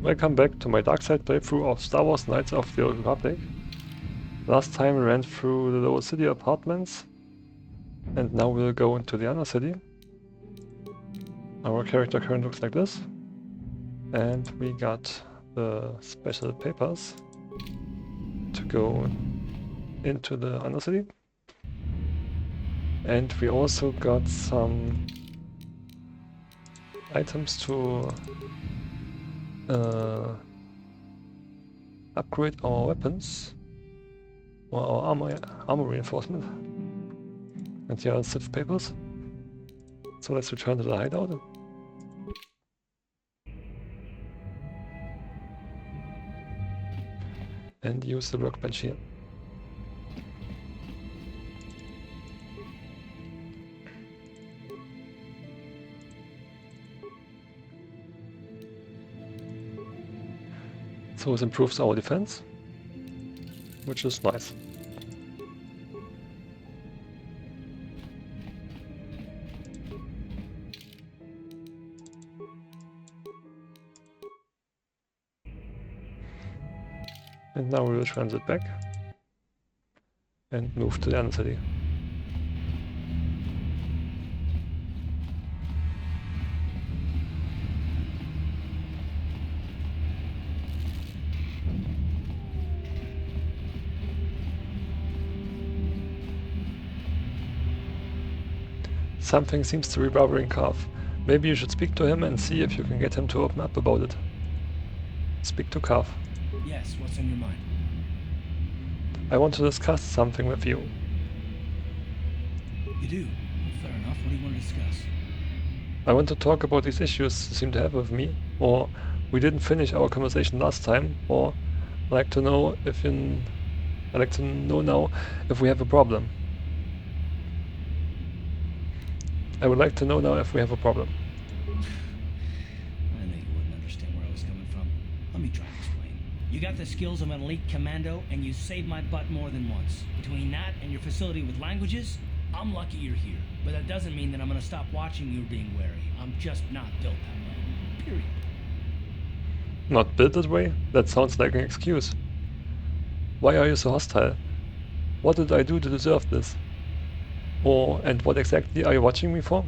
Welcome back to my dark side playthrough of Star Wars Knights of the Old Republic. Last time we ran through the lower city apartments, and now we'll go into the undercity. Our character currently looks like this, and we got the special papers to go into the undercity. And we also got some items to upgrade our weapons or our armor reinforcement. And here are Sith papers. So let's return to the hideout. And use the workbench here. So this improves our defense, which is nice. And now we will transit back and move to the undercity. Something seems to be bothering Carve. Maybe you should speak to him and see if you can get him to open up about it. Speak to Carve. Yes, what's on your mind? I want to discuss something with you. You do? Fair enough. What do you want to discuss? I want to talk about these issues you seem to have with me, or we didn't finish our conversation last time, or I'd like to know if I'd like to know now if we have a problem. I would like to know now if we have a problem. I knew you wouldn't understand where I was coming from. Let me try to explain. You got the skills of an elite commando, and you saved my butt more than once. Between that and your facility with languages, I'm lucky you're here. But that doesn't mean that I'm gonna stop watching you being wary. I'm just not built that way. Period. Not built that way? That sounds like an excuse. Why are you so hostile? What did I do to deserve this? And what exactly are you watching me for?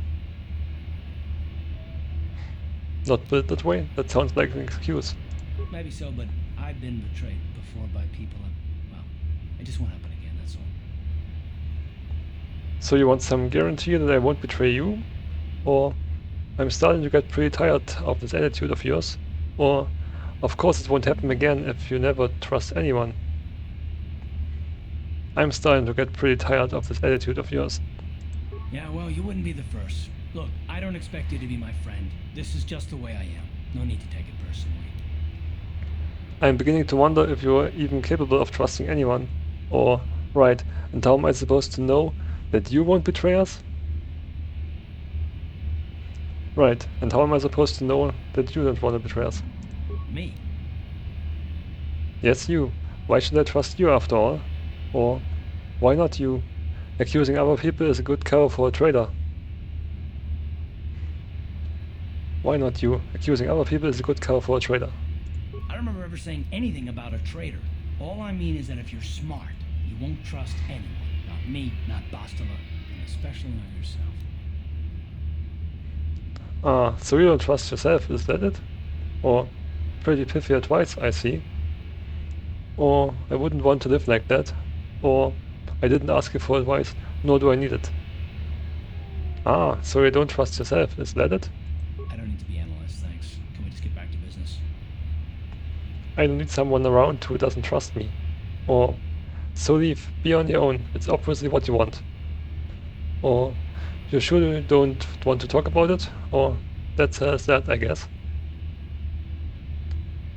Not built that way? That sounds like an excuse. Maybe so, but I've been betrayed before by people, and, well, it just won't happen again, that's all. So you want some guarantee that I won't betray you? Or I'm starting to get pretty tired of this attitude of yours? Or of course it won't happen again if you never trust anyone. I'm starting to get pretty tired of this attitude of yours. Yeah, well, you wouldn't be the first. Look, I don't expect you to be my friend. This is just the way I am. No need to take it personally. I'm beginning to wonder if you're even capable of trusting anyone. Or, right, and how am I supposed to know that you won't betray us? Right, and how am I supposed to know that you don't want to betray us? Me? Yes, you. Why should I trust you after all? Or, why not you? Accusing other people is a good cover for a traitor. Why not you? Accusing other people is a good cover for a traitor. I don't remember ever saying anything about a traitor. All I mean is that if you're smart, you won't trust anyone. Not me, not Bastila, and especially not yourself. So you don't trust yourself, is that it? Or, pretty pithy advice, I see. Or, I wouldn't want to live like that. Or, I didn't ask you for advice, nor do I need it. So you don't trust yourself, is that it? I don't need to be analyzed, thanks. Can we just get back to business? I don't need someone around who doesn't trust me. Or, so leave, be on your own, it's obviously what you want. Or, you sure you don't want to talk about it? Or, that says that, I guess.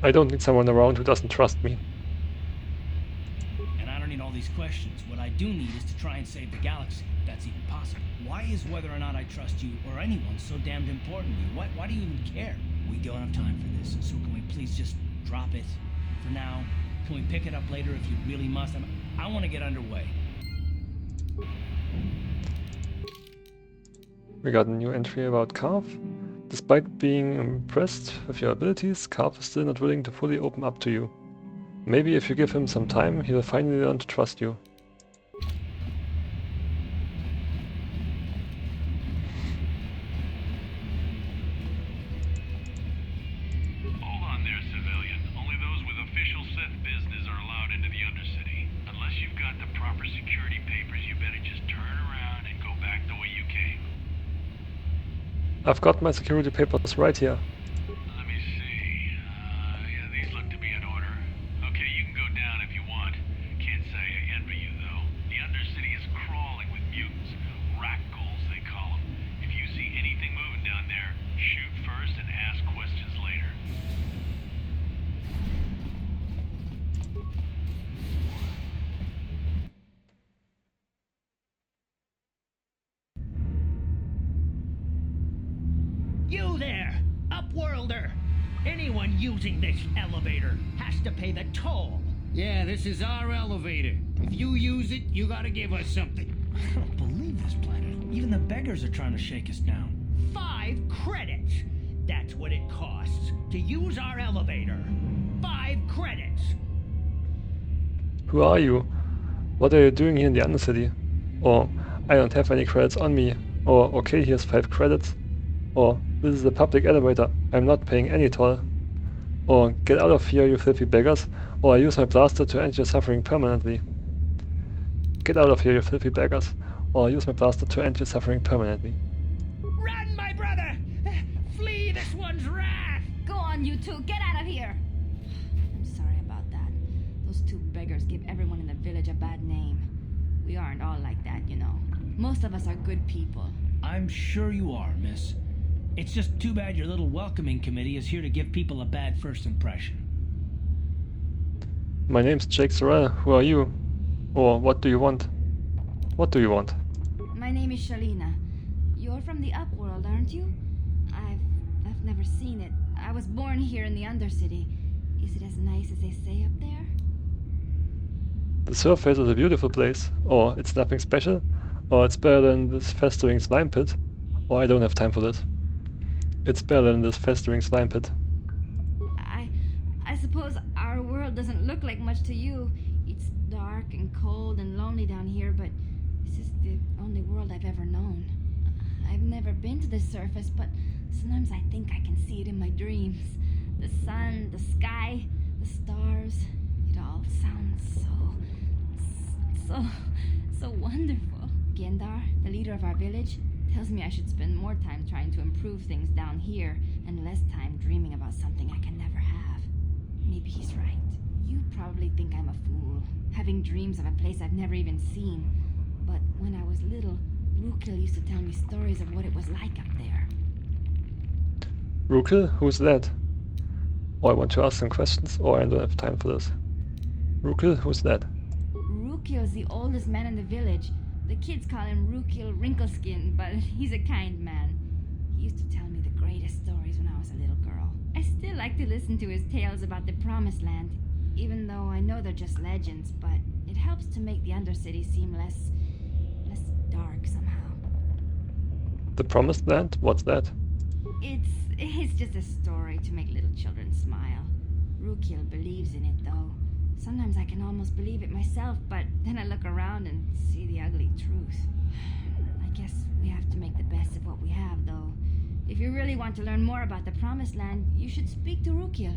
I don't need someone around who doesn't trust me. And I don't need all these questions. What I do need is to try and save the galaxy, if that's even possible. Why is whether or not I trust you or anyone so damned important to you? Why do you even care? We don't have time for this, so can we please just drop it for now? Can we pick it up later if you really must? I want to get underway. We got a new entry about Carve. Despite being impressed with your abilities, Carp is still not willing to fully open up to you. Maybe if you give him some time, he will finally learn to trust you. Hold on there, civilian. Only those with official Sith business are allowed into the undercity. Unless you've got the proper security papers, you better just turn around and go back the way you came. I've got my security papers right here. Let me see. Yeah, these look to be in order. Okay, you can go down if you want. Can't say I envy you, though. The undercity is crawling with mutants. Rat-ghouls, they call them. If you see anything moving down there, shoot first and ask questions later. You there, Upworlder! Anyone using this elevator has to pay the toll. Yeah, this is our elevator. If you use it, you gotta give us something. I don't believe this planet. Even the beggars are trying to shake us down. 5 credits! That's what it costs to use our elevator. 5 credits! Who are you? What are you doing here in the Undercity? Or, I don't have any credits on me. Or, okay, here's 5 credits. Or, this is a public elevator, I'm not paying any toll. Or, get out of here, you filthy beggars. Or I use my blaster to end your suffering permanently. Get out of here, you filthy beggars. Or I use my blaster to end your suffering permanently. Run, my brother! Flee this one's wrath! Go on, you two, get out of here! I'm sorry about that. Those 2 beggars give everyone in the village a bad name. We aren't all like that, you know. Most of us are good people. I'm sure you are, miss. It's just too bad your little welcoming committee is here to give people a bad first impression. My name's Jake Soral, who are you? Or what do you want? What do you want? My name is Shalina. You're from the Upworld, aren't you? I've never seen it. I was born here in the Undercity. Is it as nice as they say up there? The surface is a beautiful place. Or it's nothing special. Or it's better than this festering slime pit. Or I don't have time for this. It's better than this festering slime pit. I suppose our world doesn't look like much to you. It's dark and cold and lonely down here, but this is the only world I've ever known. I've never been to the surface, but sometimes I think I can see it in my dreams. The sun, the sky, the stars. It all sounds so wonderful. Gendar, the leader of our village, tells me I should spend more time trying to improve things down here and less time dreaming about something I can never have. Maybe he's right. You probably think I'm a fool, having dreams of a place I've never even seen. But when I was little, Rukil used to tell me stories of what it was like up there. Rukil? Who's that? Or I want to ask some questions, or I don't have time for this. Rukil? Who's that? Rukil's the oldest man in the village. The kids call him Rukil Wrinkleskin, but he's a kind man. He used to tell me the greatest stories when I was a little girl. I still like to listen to his tales about the Promised Land, even though I know they're just legends, but it helps to make the Undercity seem less dark somehow. The Promised Land? What's that? It's just a story to make little children smile. Rukil believes in it, though. Sometimes I can almost believe it myself, but then I look around and see the ugly truth. I guess we have to make the best of what we have, though. If you really want to learn more about the Promised Land, you should speak to Rukil.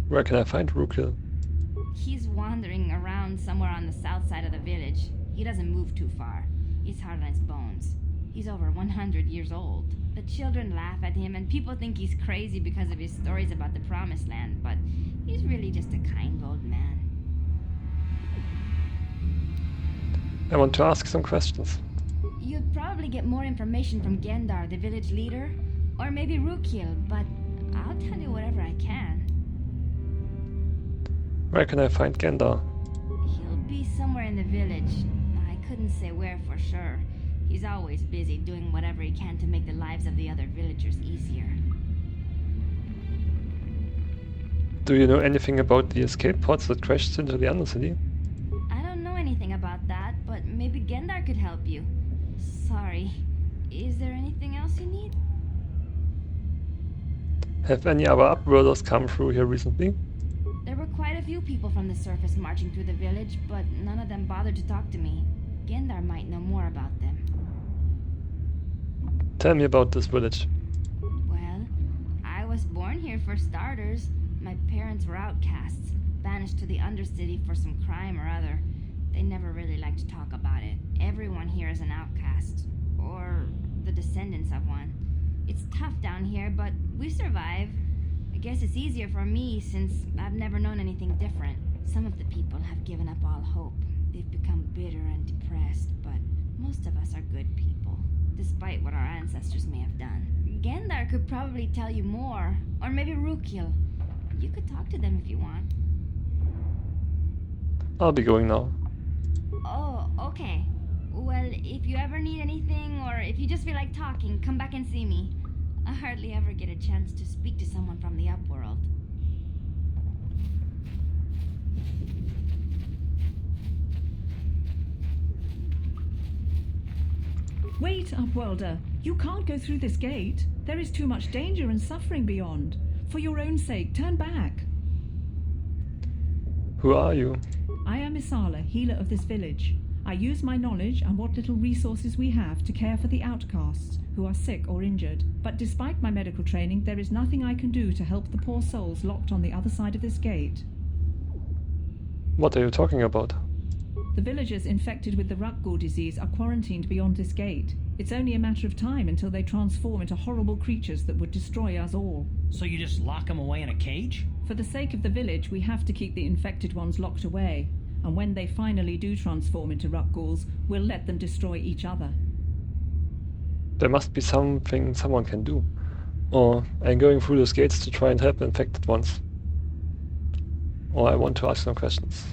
Where can I find Rukil? He's wandering around somewhere on the south side of the village. He doesn't move too far. He's hard on his bones. He's over 100 years old. The children laugh at him, and people think he's crazy because of his stories about the Promised Land, but he's really just a kind old man. I want to ask some questions. You'd probably get more information from Gendar, the village leader, or maybe Rukil, but I'll tell you whatever I can. Where can I find Gendar? He'll be somewhere in the village. I couldn't say where for sure. He's always busy doing whatever he can to make the lives of the other villagers easier. Do you know anything about the escape pods that crashed into the Undercity? I don't know anything about that, but maybe Gendar could help you. Sorry. Is there anything else you need? Have any other upworlders come through here recently? There were quite a few people from the surface marching through the village, but none of them bothered to talk to me. Gendar might know more about them. Tell me about this village. Well, I was born here for starters. My parents were outcasts, banished to the undercity for some crime or other. They never really liked to talk about it. Everyone here is an outcast, or the descendants of one. It's tough down here, but we survive. I guess it's easier for me since I've never known anything different. Some of the people have given up all hope. They've become bitter and depressed, but most of us are good people, despite what our ancestors may have done. Gendar could probably tell you more, or maybe Rukil. You could talk to them if you want. I'll be going now. Oh, okay. Well, if you ever need anything, or if you just feel like talking, come back and see me. I hardly ever get a chance to speak to someone from the upworld. Wait, Upworlder. You can't go through this gate. There is too much danger and suffering beyond. For your own sake, turn back. Who are you? I am Isala, healer of this village. I use my knowledge and what little resources we have to care for the outcasts who are sick or injured. But despite my medical training, there is nothing I can do to help the poor souls locked on the other side of this gate. What are you talking about? The villagers infected with the Rukgul disease are quarantined beyond this gate. It's only a matter of time until they transform into horrible creatures that would destroy us all. So you just lock them away in a cage? For the sake of the village, we have to keep the infected ones locked away. And when they finally do transform into Rukguls, we'll let them destroy each other. There must be something someone can do. Or I'm going through those gates to try and help the infected ones. Or I want to ask them questions.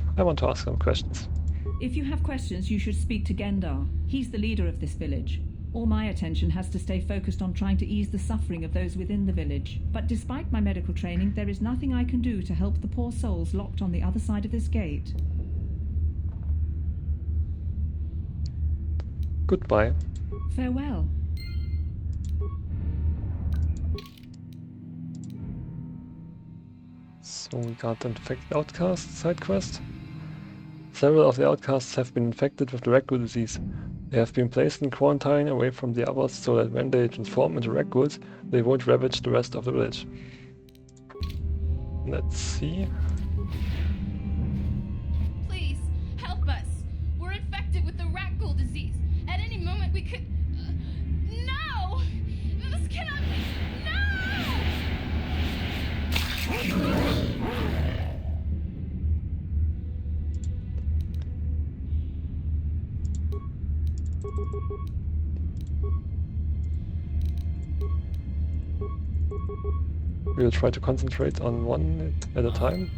If you have questions, you should speak to Gendar. He's the leader of this village. All my attention has to stay focused on trying to ease the suffering of those within the village. But despite my medical training, there is nothing I can do to help the poor souls locked on the other side of this gate. Goodbye. Farewell. So we got the infected outcast side quest. Several of the outcasts have been infected with the Rukgul disease. They have been placed in quarantine away from the others so that when they transform into Rukguls, they won't ravage the rest of the village. Let's see. Please, help us. We're infected with the Rukgul disease. At any moment we could... No! This cannot be... No! We will try to concentrate on one at a time.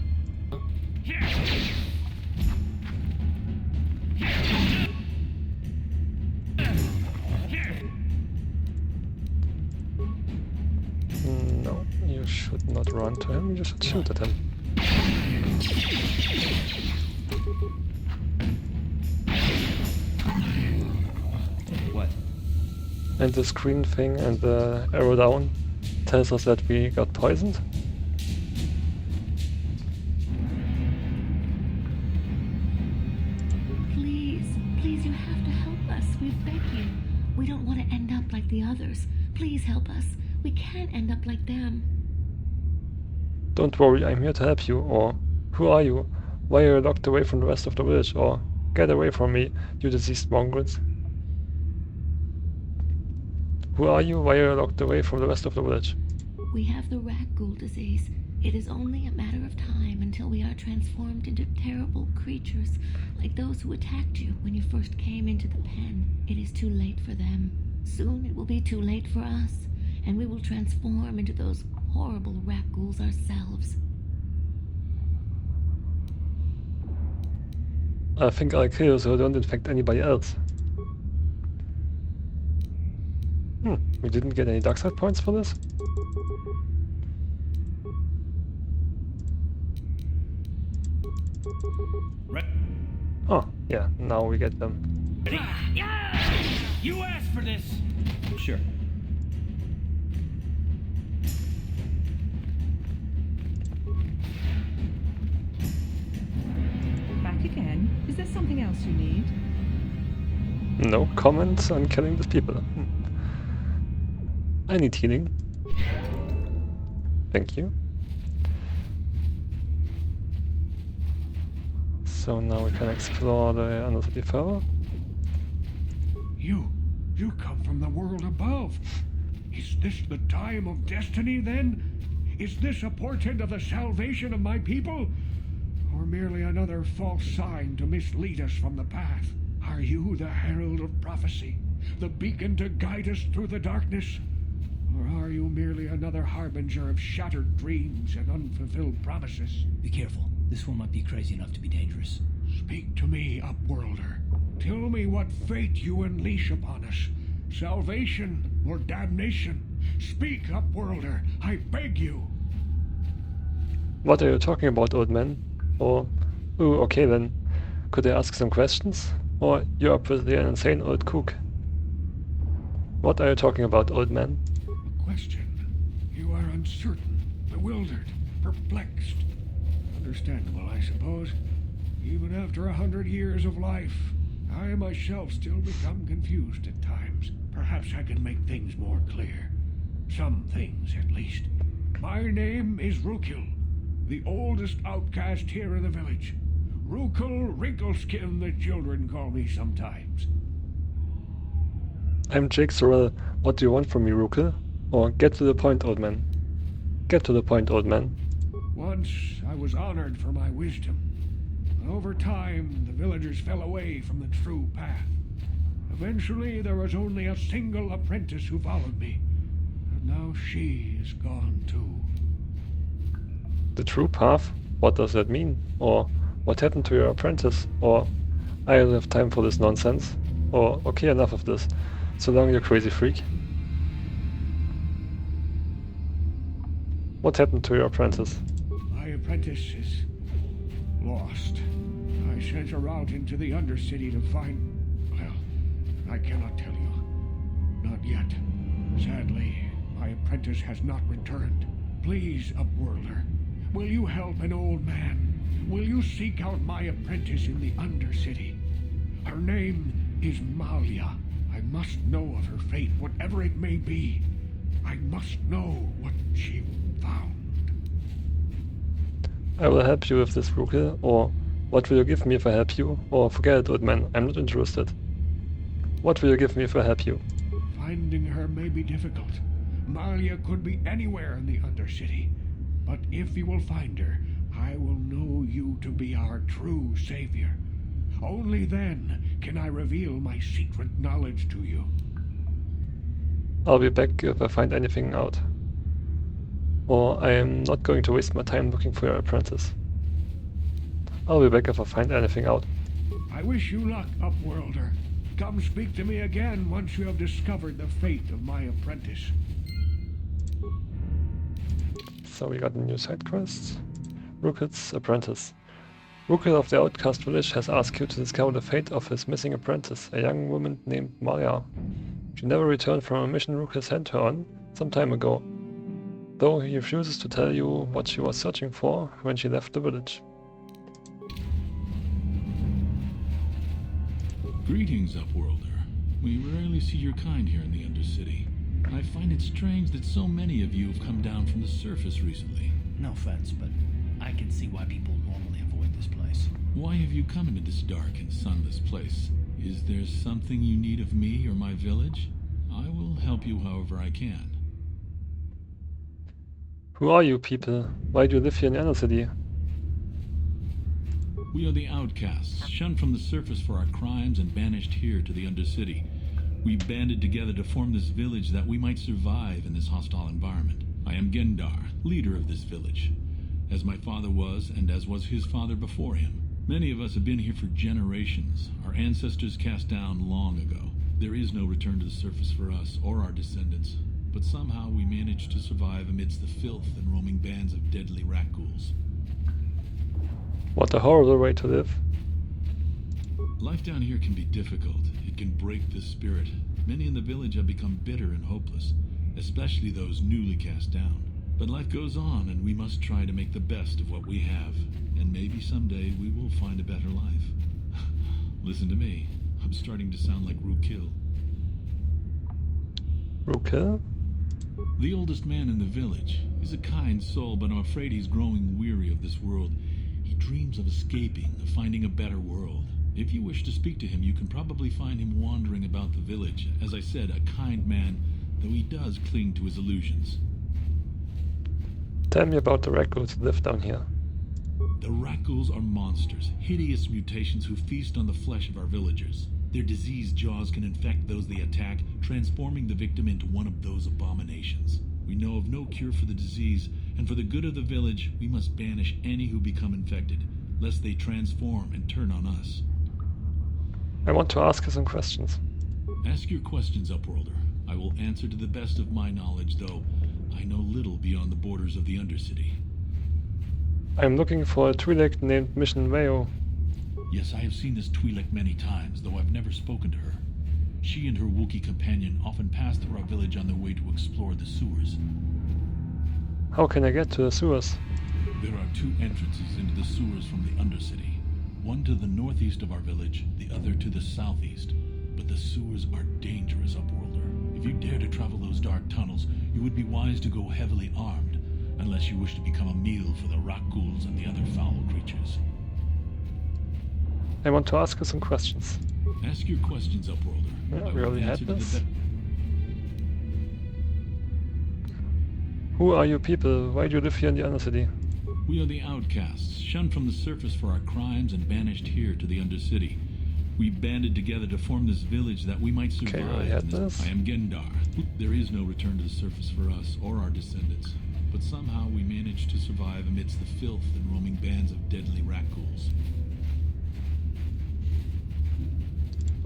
No, you should not run to him, you should shoot at him. What? And the screen thing and the arrow down tells us that we got poisoned. Please, you have to help us. We beg you. We don't want to end up like the others. Please help us. We can't end up like them. Don't worry, I'm here to help you. Or, who are you? Why are you locked away from the rest of the village? Or, get away from me, you diseased mongrels. Who are you? Why are you locked away from the rest of the village? We have the Rukgul disease. It is only a matter of time until we are transformed into terrible creatures, like those who attacked you when you first came into the pen. It is too late for them. Soon it will be too late for us, and we will transform into those horrible Rukguls ourselves. I think I'll kill you so I don't infect anybody else. We didn't get any dark side points for this? Right. Oh, yeah, now we get them. Ready? You asked for this! Sure. else you need? No comments on killing these people. I need healing. Thank you. So now we can explore the undercity further. You come from the world above. Is this the time of destiny, then? Is this a portent of the salvation of my people? Or merely another false sign to mislead us from the path? Are you the herald of prophecy? The beacon to guide us through the darkness? Or are you merely another harbinger of shattered dreams and unfulfilled promises? Be careful. This one might be crazy enough to be dangerous. Speak to me, Upworlder. Tell me what fate you unleash upon us. Salvation or damnation? Speak, Upworlder, I beg you. What are you talking about, old man? Or, ooh, okay then. Could I ask some questions? Or, you're obviously an insane old cook. What are you talking about, old man? A question. You are uncertain, bewildered, perplexed. Understandable, I suppose. Even after 100 years of life, I myself still become confused at times. Perhaps I can make things more clear. Some things, at least. My name is Rukil, the oldest outcast here in the village. Rukil Wrinkleskin, the children call me sometimes. I'm Jake Soral. What do you want from me, Rukil? Or get to the point, old man. Get to the point, old man. Once I was honored for my wisdom. Over time, the villagers fell away from the true path. Eventually, there was only a single apprentice who followed me. And now she is gone too. The true path? What does that mean? Or what happened to your apprentice? Or I don't have time for this nonsense. Or okay, enough of this. So long, you crazy freak. What happened to your apprentice? My apprentice is lost. I sent her out into the undercity to find... Well, I cannot tell you. Not yet. Sadly, my apprentice has not returned. Please, Upworlder, will you help an old man? Will you seek out my apprentice in the undercity? Her name is Malia. I must know of her fate, whatever it may be. I must know what she found. I will help you with this, Rukil. Or what will you give me if I help you? Or forget it, old man, I'm not interested. What will you give me if I help you? Finding her may be difficult. Malia could be anywhere in the undercity. But if you will find her, I will know you to be our true savior. Only then can I reveal my secret knowledge to you. I'll be back if I find anything out. Or I am not going to waste my time looking for your apprentice. I'll be back if I find anything out. I wish you luck, Upworlder. Come speak to me again once you have discovered the fate of my apprentice. So we got a new side quest. Rukil's apprentice. Rukil of the outcast village has asked you to discover the fate of his missing apprentice, a young woman named Malia. She never returned from a mission Rukil sent her on some time ago, though he refuses to tell you what she was searching for when she left the village. Greetings, Upworlder. We rarely see your kind here in the Undercity. I find it strange that so many of you have come down from the surface recently. No offense, but I can see why people normally avoid this place. Why have you come into this dark and sunless place? Is there something you need of me or my village? I will help you however I can. Who are you people? Why do you live here in the Undercity? We are the outcasts, shunned from the surface for our crimes and banished here to the Undercity. We banded together to form this village that we might survive in this hostile environment. I am Gendar, leader of this village, as my father was and as was his father before him. Many of us have been here for generations, our ancestors cast down long ago. There is no return to the surface for us or our descendants, but somehow we managed to survive amidst the filth and roaming bands of deadly rat ghouls. What a horrible way to live. Life down here can be difficult. It can break the spirit. Many in the village have become bitter and hopeless, especially those newly cast down. But life goes on, and we must try to make the best of what we have. And maybe someday we will find a better life. Listen to me. I'm starting to sound like Rookil. Rookil? The oldest man in the village. He's a kind soul, but I'm afraid he's growing weary of this world. He dreams of escaping, of finding a better world. If you wish to speak to him, you can probably find him wandering about the village. As I said, a kind man, though he does cling to his illusions. Tell me about the raccoons that live down here. The Rakghouls are monsters, hideous mutations who feast on the flesh of our villagers. Their diseased jaws can infect those they attack, transforming the victim into one of those abominations. We know of no cure for the disease, and for the good of the village, we must banish any who become infected, lest they transform and turn on us. I want to ask you some questions. Ask your questions, Upworlder. I will answer to the best of my knowledge, though I know little beyond the borders of the Undercity. I am looking for a Twi'lek named Mission Veo. Yes, I have seen this Twi'lek many times, though I've never spoken to her. She and her Wookiee companion often pass through our village on their way to explore the sewers. How can I get to the sewers? There are two entrances into the sewers from the Undercity. One to the northeast of our village, the other to the southeast. But the sewers are dangerous, Upworlder. If you dare to travel those dark tunnels, you would be wise to go heavily armed, unless you wish to become a meal for the Rakghouls and the other foul creatures. I want to ask you some questions. Ask your questions, Upworlder. Yeah, I we will already had answer to the this. be- Who are you people? Why do you live here in the Undercity? We are the outcasts, shunned from the surface for our crimes and banished here to the Undercity. We banded together to form this village that we might survive. Okay, we already had in this. I am Gendar. There is no return to the surface for us or our descendants, but somehow we managed to survive amidst the filth and roaming bands of deadly Rakghouls.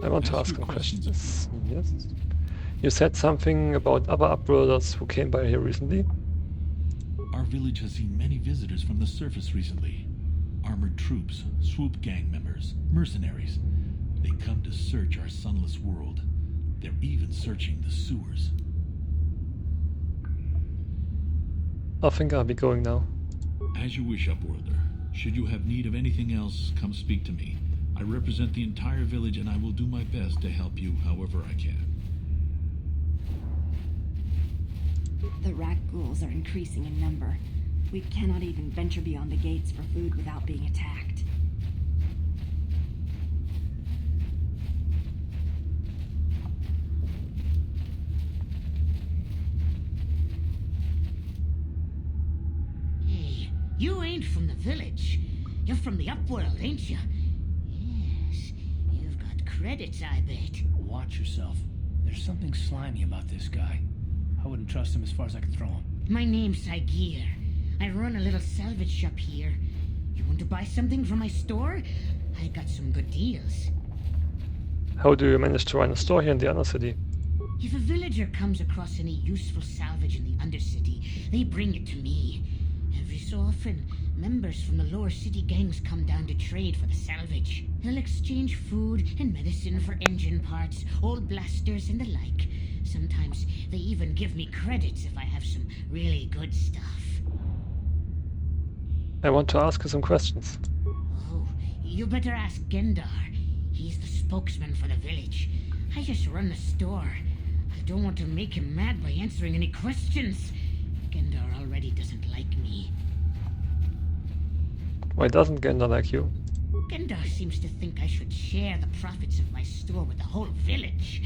I want to Ask ask your some questions. questions. Yes. You said something about other Upworlders who came by here recently. Our village has seen many visitors from the surface recently. Armored troops, swoop gang members, mercenaries. They come to search our sunless world. They're even searching the sewers. I think I'll be going now. As you wish, Upworlder. Should you have need of anything else, come speak to me. I represent the entire village and I will do my best to help you however I can. The rat ghouls are increasing in number. We cannot even venture beyond the gates for food without being attacked. Hey, you ain't from the village. You're from the Upworld, ain't you? Yes, you've got credits, I bet. Watch yourself. There's something slimy about this guy. I wouldn't trust him as far as I could throw him. My name's Saigir. I run a little salvage shop here. You want to buy something from my store? I got some good deals. How do you manage to run a store here in the Undercity? If a villager comes across any useful salvage in the Undercity, they bring it to me. Every so often, members from the lower city gangs come down to trade for the salvage. They'll exchange food and medicine for engine parts, old blasters, and the like. Sometimes they even give me credits if I have some really good stuff. I want to ask you some questions. Oh, you better ask Gendar. He's the spokesman for the village. I just run the store. I don't want to make him mad by answering any questions. Gendar already doesn't like me. Why doesn't Genda like you? Gendar seems to think I should share the profits of my store with the whole village.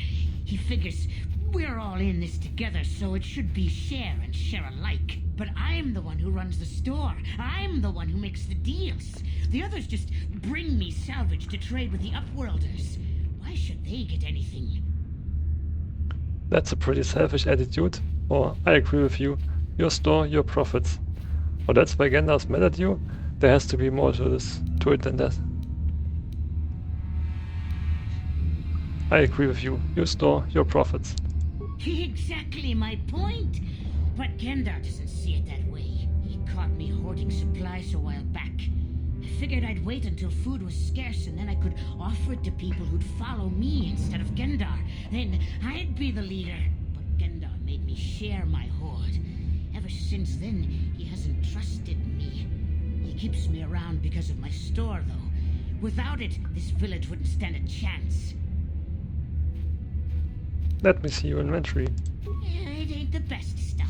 He figures we're all in this together, so it should be share and share alike. But I'm the one who runs the store. I'm the one who makes the deals. The others just bring me salvage to trade with the Upworlders. Why should they get anything? That's a pretty selfish attitude. Oh, I agree with you. Your store, your profits. Oh, that's why Genda's mad at you? There has to be more to it than that. I agree with you. Your store, your profits. Exactly my point. But Gendar doesn't see it that way. He caught me hoarding supplies a while back. I figured I'd wait until food was scarce and then I could offer it to people who'd follow me instead of Gendar. Then I'd be the leader. But Gendar made me share my hoard. Ever since then, he hasn't trusted me. He keeps me around because of my store, though. Without it, this village wouldn't stand a chance. Let me see your inventory. It ain't the best stuff.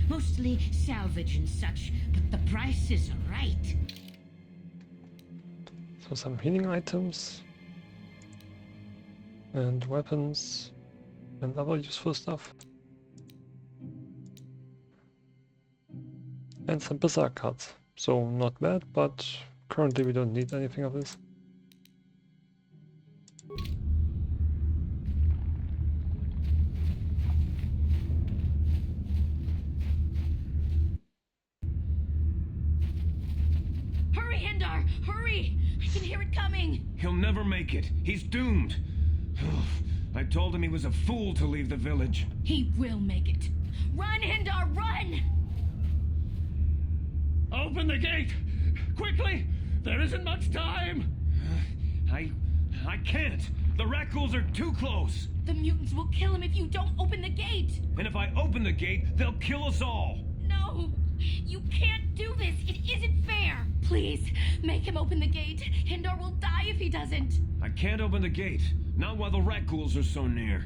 Mostly salvage and such, but the price is right. So some healing items. And weapons. And other useful stuff. And some berserk cards. So not bad, but currently we don't need anything of this. Hurry, Hindar! Hurry! I can hear it coming! He'll never make it. He's doomed. I told him he was a fool to leave the village. He will make it. Run, Hindar, run! Open the gate! Quickly! There isn't much time! I can't! The rat ghouls are too close! The mutants will kill him if you don't open the gate! And if I open the gate, they'll kill us all! No! You can't do this! It isn't fair! Please, make him open the gate! Hindar will die if he doesn't! I can't open the gate. Not while the rat ghouls are so near.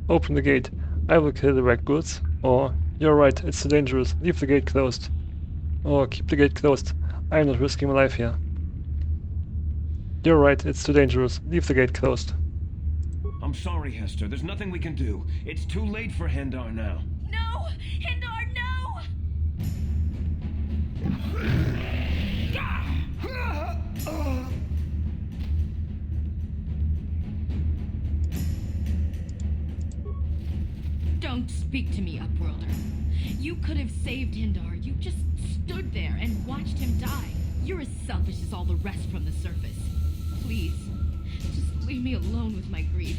Open the gate. I will kill the rat ghouls. Or, you're right, it's too dangerous. Leave the gate closed. Or, keep the gate closed. I am not risking my life here. You're right, it's too dangerous. Leave the gate closed. I'm sorry, Hester. There's nothing we can do. It's too late for Hindar now. No! Hindar, no! Don't speak to me, Upworlder. You could have saved Hindar. You just stood there and watched him die. You're as selfish as all the rest from the surface. Please, just leave me alone with my grief.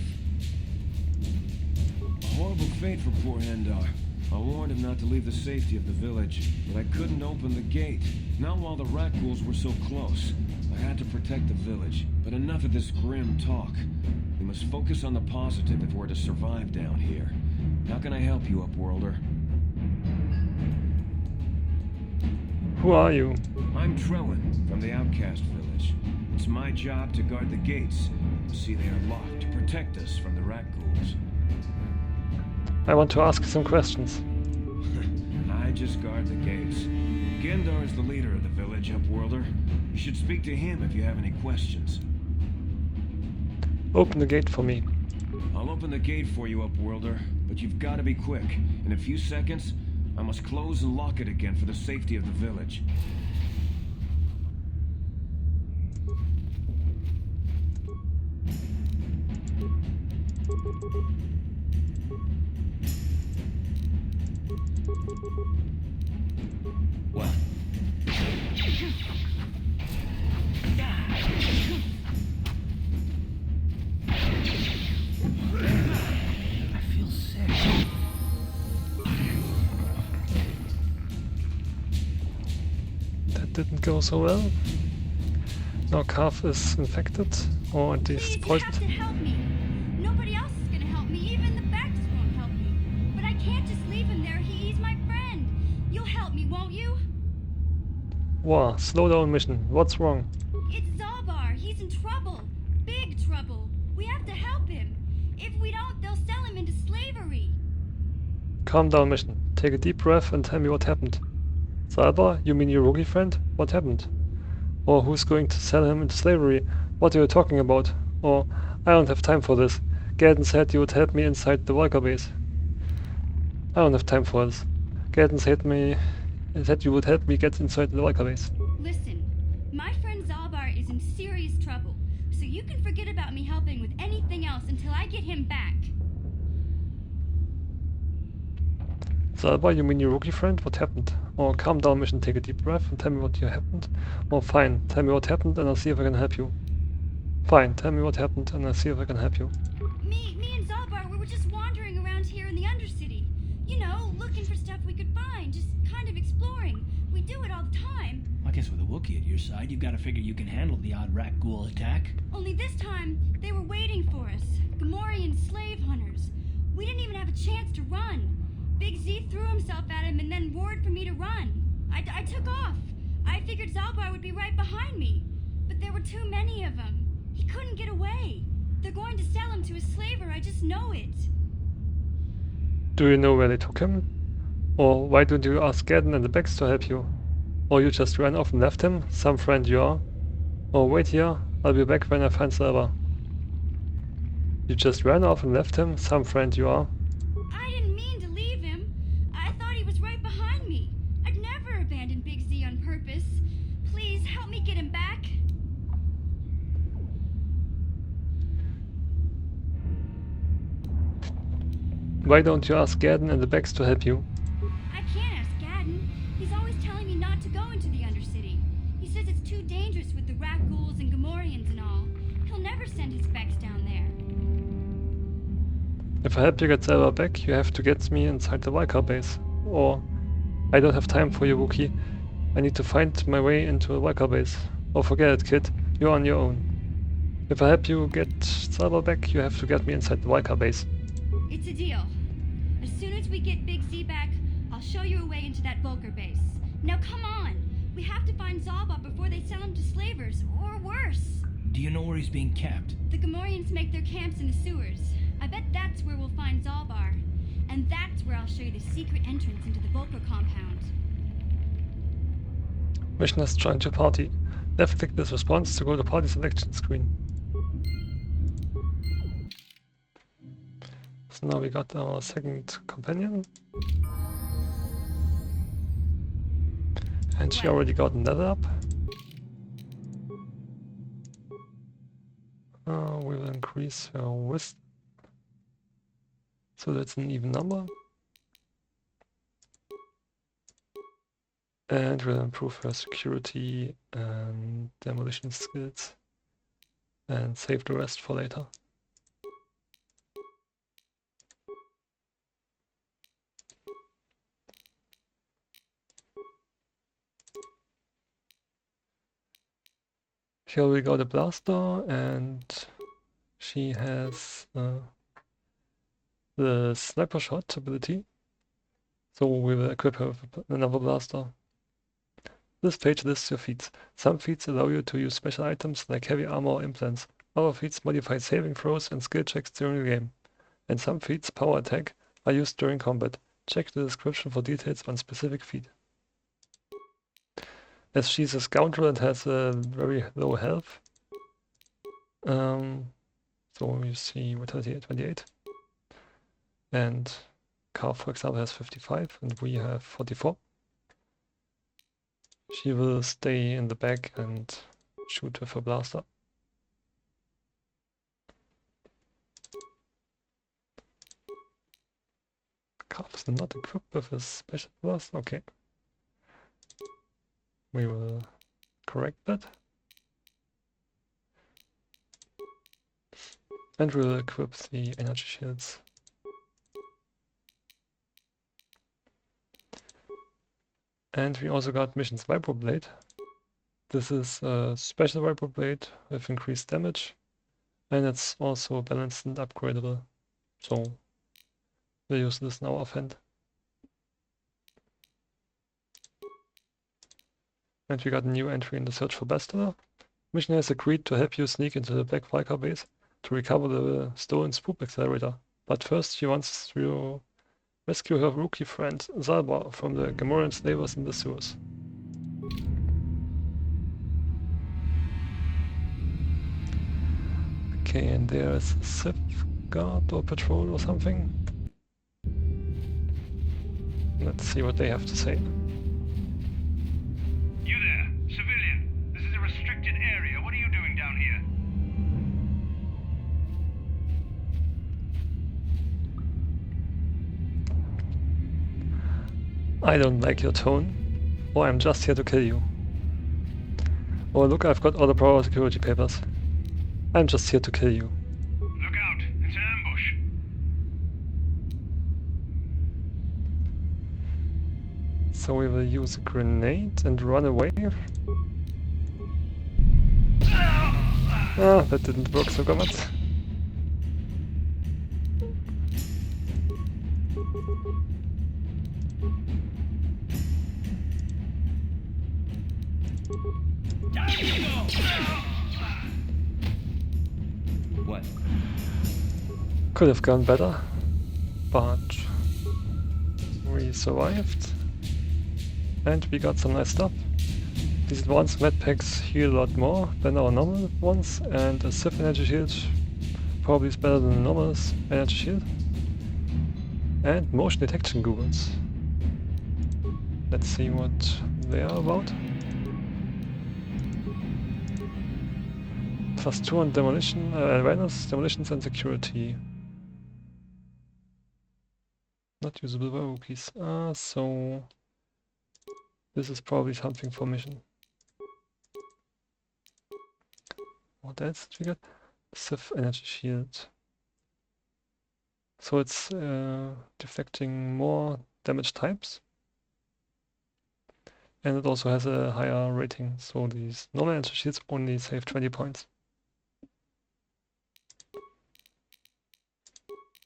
A horrible fate for poor Hindar. I warned him not to leave the safety of the village, but I couldn't open the gate. Not while the rat ghouls were so close. I had to protect the village, but enough of this grim talk. We must focus on the positive if we're to survive down here. How can I help you, Upworlder? Who are you? I'm Trellin, from the Outcast Village. It's my job to guard the gates. See they are locked to protect us from the rat ghouls. I want to ask some questions. I just guard the gates. Gendar is the leader of the village, Upworlder. You should speak to him if you have any questions. Open the gate for me. I'll open the gate for you, Upworlder, but you've got to be quick. In a few seconds, I must close and lock it again for the safety of the village. What? I feel sick. That didn't go so well. Now Calf is infected, or at least Please, you have poisoned. to help me. Nobody else is gonna help me. Even the Backs won't help me. But I can't just leave him there. He's my friend. You'll help me, won't you? Wow, slow down mission. What's wrong? It's Zalbar. He's in trouble. Big trouble. We have to help him. If we don't, they'll sell him into slavery. Calm down mission. Take a deep breath and tell me what happened. Zalbar, you mean your rookie friend? What happened? Or who's going to sell him into slavery? What are you talking about? Or, I don't have time for this. Gaten said you would help me inside the Walker base. I don't have time for this. Gaten said you would help me get inside the Walker base. Listen, my friend Zalbar is in serious trouble, so you can forget about me helping with anything else until I get him back. Zalbar, you mean your rookie friend? What happened? Or calm down mission, take a deep breath and tell me what happened. Or fine, tell me what happened and I'll see if I can help you. Fine, tell me what happened and I'll see if I can help you. Me and Zalbar, we were just wandering around here in the Undercity. You know, looking for stuff we could find, just kind of exploring. We do it all the time. I guess with a Wookiee at your side, you've got to figure you can handle the odd rat ghoul attack. Only this time, they were waiting for us. Gamorrean slave hunters. We didn't even have a chance to run. Big Z threw himself at him and then roared for me to run. I took off. I figured Zalbar would be right behind me. But But there were too many of them. He couldn't get away. They're going to sell him to a slaver, I just know it. Do you know where they took him? Or why don't you ask Gadden and the Becks to help you? Or you just ran off and left him, some friend you are? Or wait here, I'll be back when I find Silver. You just ran off and left him, some friend you are? I didn't mean to leave him. I thought he was right behind me. I'd never abandon Big Z on purpose. Please, help me get him back. Why don't you ask Gadden and the Becks to help you? I can't ask Gadden. He's always telling me not to go into the Undercity. He says it's too dangerous with the rat ghouls and Gamorreans and all. He'll never send his Becks down there. If I help you get Silver back, you have to get me inside the Valkyr base. Or, I don't have time for you, Wookie. I need to find my way into the Valkyr base. Or forget it, kid. You're on your own. If I help you get Silver back, you have to get me inside the Valkyr base. It's a deal. As soon as we get Big Z back, I'll show you a way into that Volker base. Now come on! We have to find Zalbot before they sell him to slavers, or worse. Do you know where he's being kept? The Gamorreans make their camps in the sewers. I bet that's where we'll find Zalbar. And that's where I'll show you the secret entrance into the Volker compound. Mission has joined your party. Left-click this response to go to party selection screen. So now we got our second companion. And she already got another up. We will increase her wisdom. So that's an even number. And we'll improve her security and demolition skills. And save the rest for later. Here we got a blaster, and she has the sniper shot ability, so we will equip her with another blaster. This page lists your feats. Some feats allow you to use special items like heavy armor or implants. Other feats modify saving throws and skill checks during the game. And some feats, power attack, are used during combat. Check the description for details on specific feat. As she's a scoundrel and has a very low health, so you see vitality at 28, and Carl, for example, has 55, and we have 44. She will stay in the back and shoot with her blaster. Carl is not equipped with a special blaster. Okay. We will correct that. And we will equip the energy shields. And we also got Mission's Vibroblade. This is a special Vibroblade with increased damage. And it's also balanced and upgradable. So we'll use this in our offhand. And we got a new entry in the search for Bastila. Mission has agreed to help you sneak into the Black Valkyr base to recover the stolen Spoop Accelerator. But first she wants to rescue her rookie friend Zalbar from the Gamorrean slavers in the sewers. Okay, and there's a Civ guard or patrol or something. Let's see what they have to say. You there, civilian. This is a restricted area. What are you doing down here? I don't like your tone. Or I'm just here to kill you. Oh look, I've got all the power security papers. I'm just here to kill you. Look out, it's an ambush. So we will use a grenade and run away. Ah, that didn't work so good. Down you go! What? Could have gone better, but we survived. And we got some nice stuff. These advanced med packs heal a lot more than our normal ones, and a Sith energy shield probably is better than the normal energy shield. And motion detection goggles. Let's see what they are about. +2 on demolition, awareness, demolitions and security. Not usable by rookies. So this is probably something for mission. What else did we get? Sith energy shield. So it's deflecting more damage types. And it also has a higher rating, so these normal energy shields only save 20 points.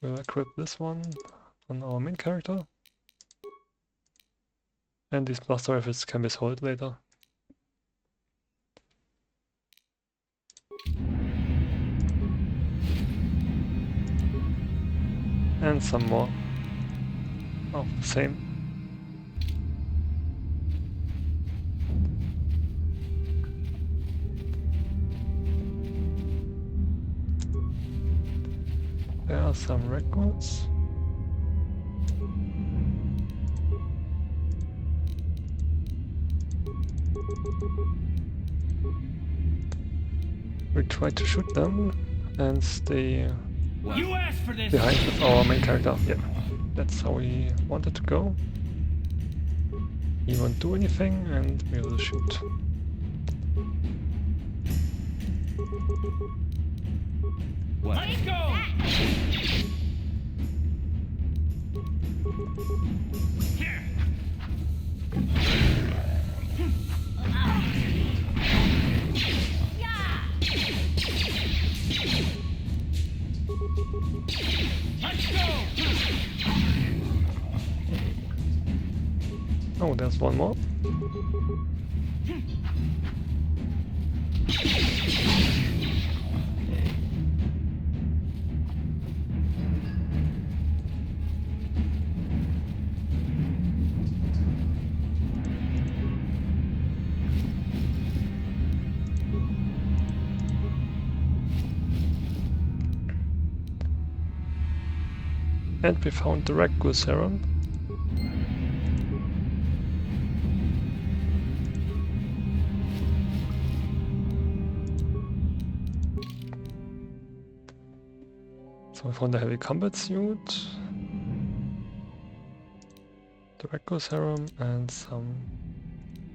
We'll equip this one on our main character. And these blaster rifles can be sold later. And some more of the same. There are some records. We try to shoot them and stay You asked for this. behind with our main character. Yeah, that's how we wanted to go. He won't do anything and we will shoot. What? Let's go. Here. Let's go. Oh, there's one more. And we found the Ragul serum. So we found the heavy combat suit, the Ragul serum, and some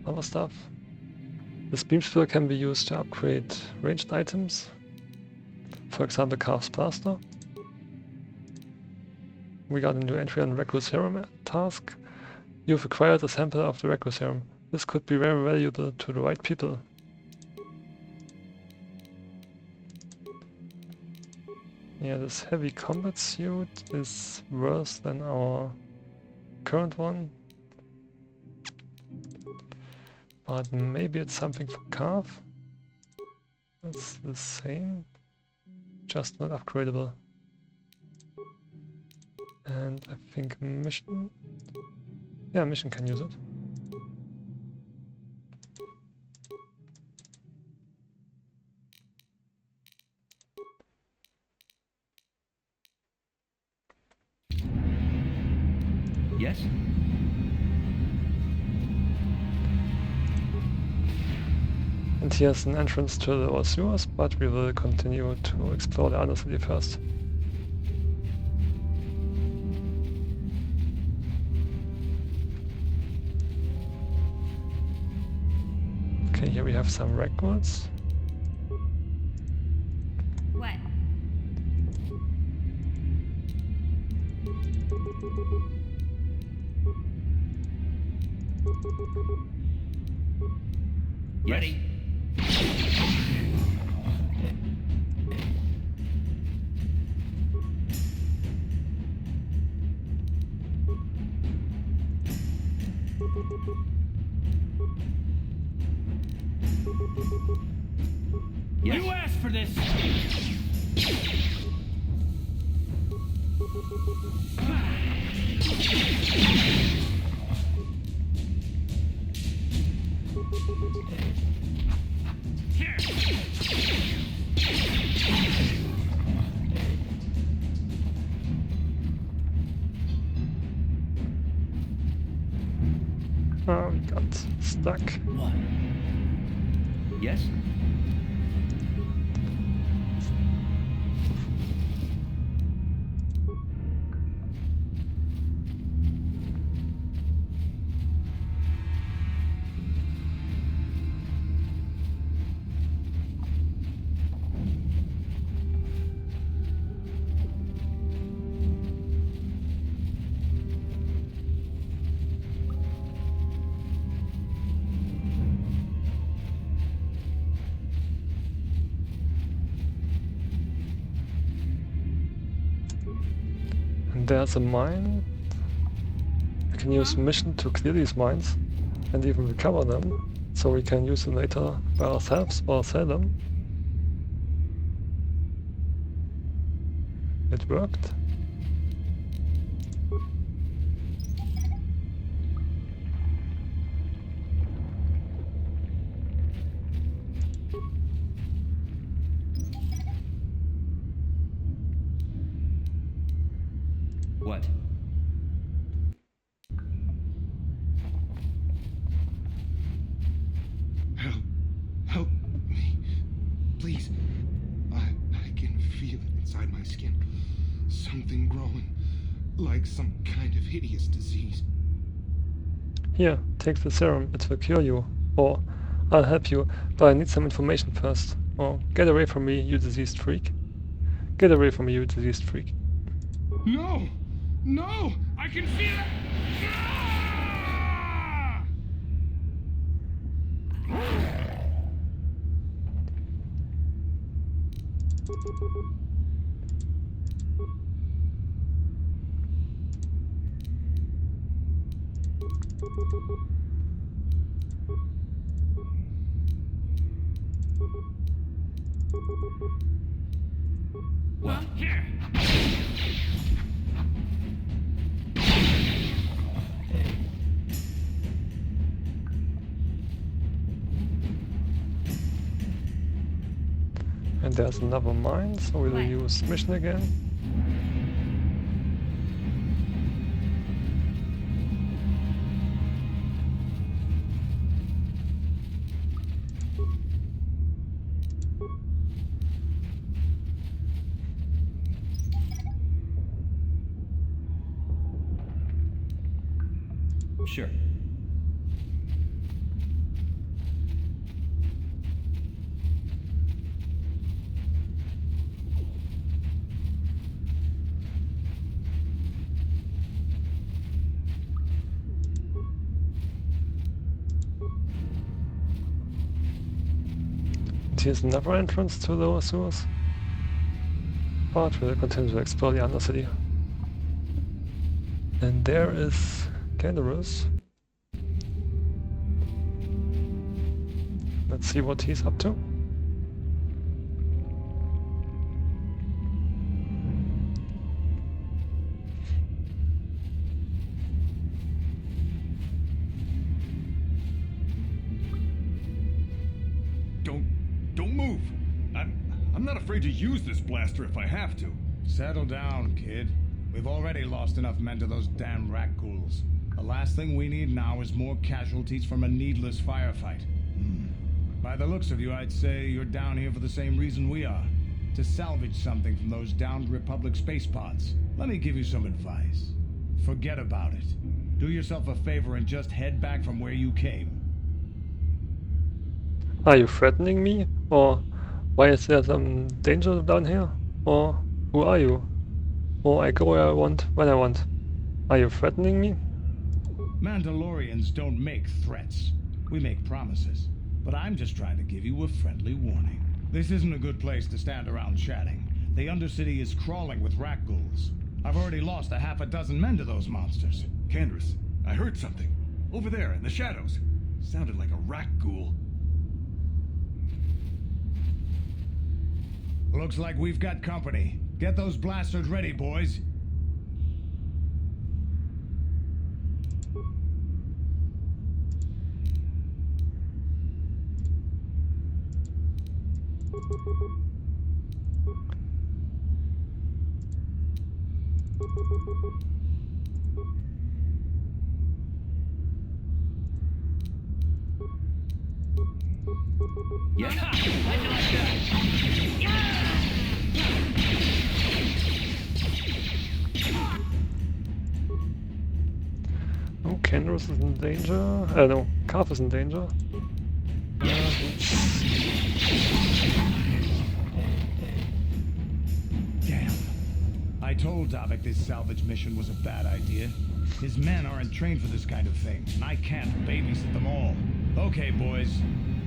other stuff. This beam sphere can be used to upgrade ranged items. For example, Carv's Blaster. We got a new entry on Ragul serum task. You've acquired a sample of the Ragul serum. This could be very valuable to the right people. Yeah, this heavy combat suit is worse than our current one. But maybe it's something for Carve. It's the same, just not upgradable. And I think mission... Yeah, mission can use it. Yes. And here's an entrance to the sewers, but we will continue to explore the undercity first. Okay, here we have some records. What? Ready. Yes. You asked for this! Oh, we got stuck. What? Yes? And there's a mine. We can use mission to clear these mines and even recover them, so we can use them later by ourselves or sell them. It worked. What? Help me. Please. I can feel it inside my skin. Something growing. Like some kind of hideous disease. Here, take the serum, it will cure you. Or, I'll help you, but I need some information first. Or, get away from me, you diseased freak. Get away from me, you diseased freak. No! No! I can feel it! Ah! Well, here! And there's another mine, so we'll use mission again. Sure. And here's another entrance to the lower sewers. But we'll continue to explore the undercity. And there is Taris. Let's see what he's up to. Don't move. I'm not afraid to use this blaster if I have to. Settle down, kid. We've already lost enough men to those damn rat ghouls. The last thing we need now is more casualties from a needless firefight. By the looks of you, I'd say you're down here for the same reason we are. To salvage something from those downed Republic space pods. Let me give you some advice. Forget about it. Do yourself a favor and just head back from where you came. Are you threatening me? Or why is there some danger down here? Or who are you? Or I go where I want, when I want. Are you threatening me? Mandalorians don't make threats. We make promises. But I'm just trying to give you a friendly warning. This isn't a good place to stand around chatting. The Undercity is crawling with rat ghouls. I've already lost a half a dozen men to those monsters. Taris, I heard something. Over there, in the shadows. Sounded like a rat ghoul. Looks like we've got company. Get those blasters ready, boys. Yeah. How'd you like that? Oh, Kenros is in danger. No, Carth is in danger. Damn. I told Davik this salvage mission was a bad idea. His men aren't trained for this kind of thing, and I can't babysit them all. Okay, boys.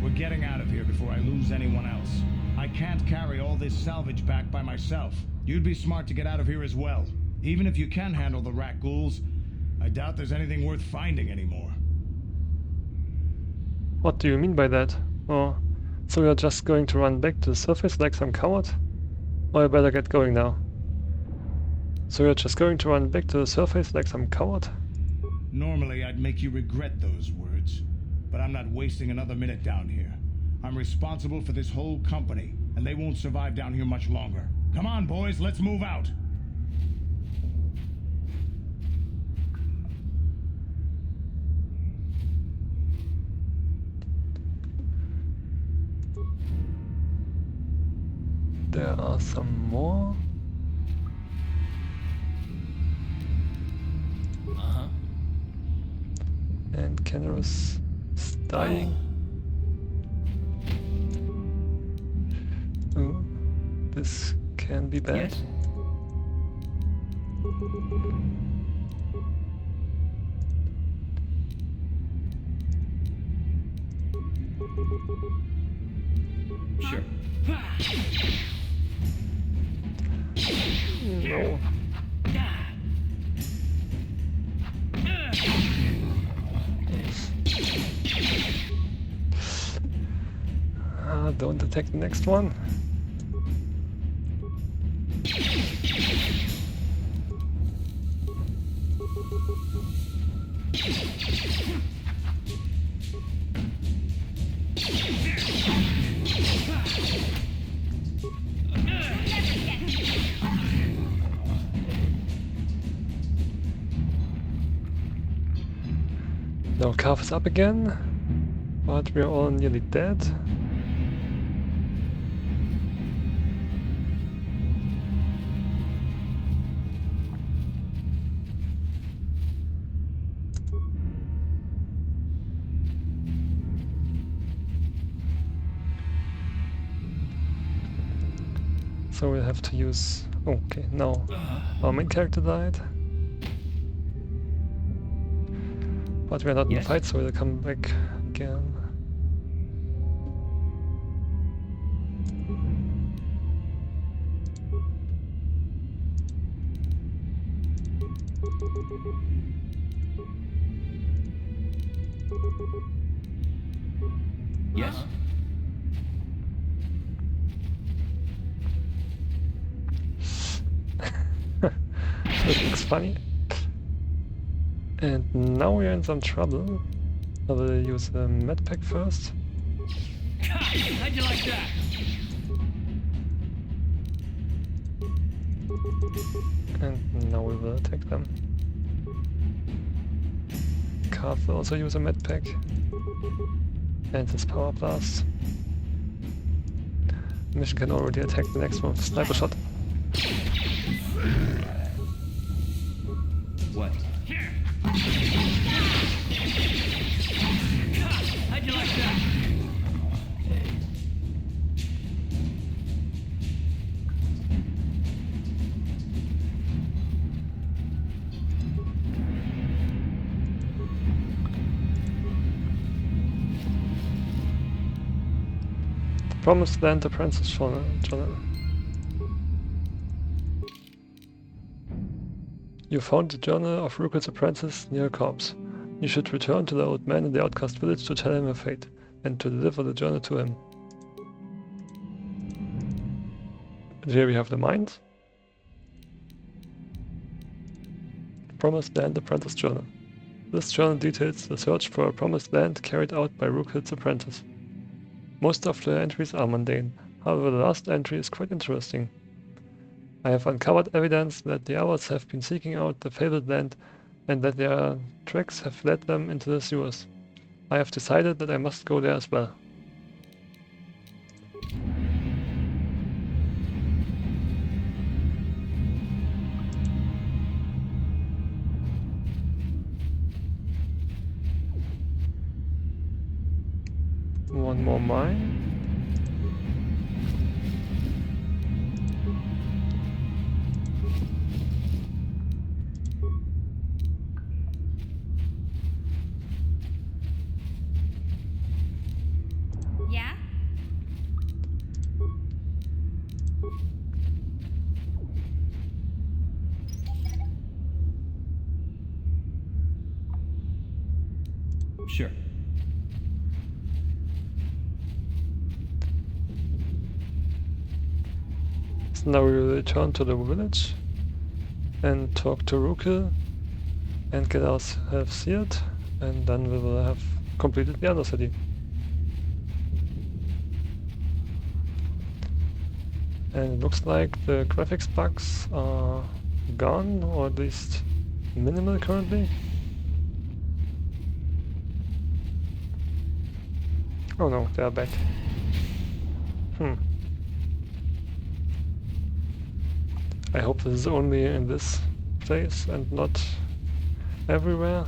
We're getting out of here before I lose anyone else. I can't carry all this salvage back by myself. You'd be smart to get out of here as well. Even if you can handle the rat ghouls, I doubt there's anything worth finding anymore. What do you mean by that? Oh, so you're just going to run back to the surface like some coward? Or I better get going now. So you're just going to run back to the surface like some coward? Normally I'd make you regret those words, but I'm not wasting another minute down here. I'm responsible for this whole company, and they won't survive down here much longer. Come on, boys, let's move out. There are some more. Uh-huh. And Kenros is dying. Oh, this can be bad. Yes. Sure. No. Don't attack the next one. Now Carth is up again, but we're all nearly dead. So we'll have to use... Okay, now our main character died. But we're not in the fight, so we'll come back again. Yes. That looks funny. And now we're in some trouble. I will use a medpack first. How'd you like that? And now we will attack them. Carth will also use a medpack. And his power blast. Mission can already attack the next one with a sniper shot. What? How'd you like that? Promised land the Princess Journal. You found the journal of Rukel's apprentice near a corpse. You should return to the old man in the outcast village to tell him your fate, and to deliver the journal to him. And here we have the mind. Promised Land Apprentice Journal. This journal details the search for a promised land carried out by Rookill's apprentice. Most of the entries are mundane, however the last entry is quite interesting. I have uncovered evidence that the others have been seeking out the fabled land and that their tracks have led them into the sewers. I have decided that I must go there as well. One more mine. Yeah? Sure. So now we will return to the village and talk to Rookill and get ourselves sealed, and then we will have completed the undercity. And it looks like the graphics bugs are gone, or at least minimal currently. Oh no, they are back. I hope this is only in this place and not everywhere.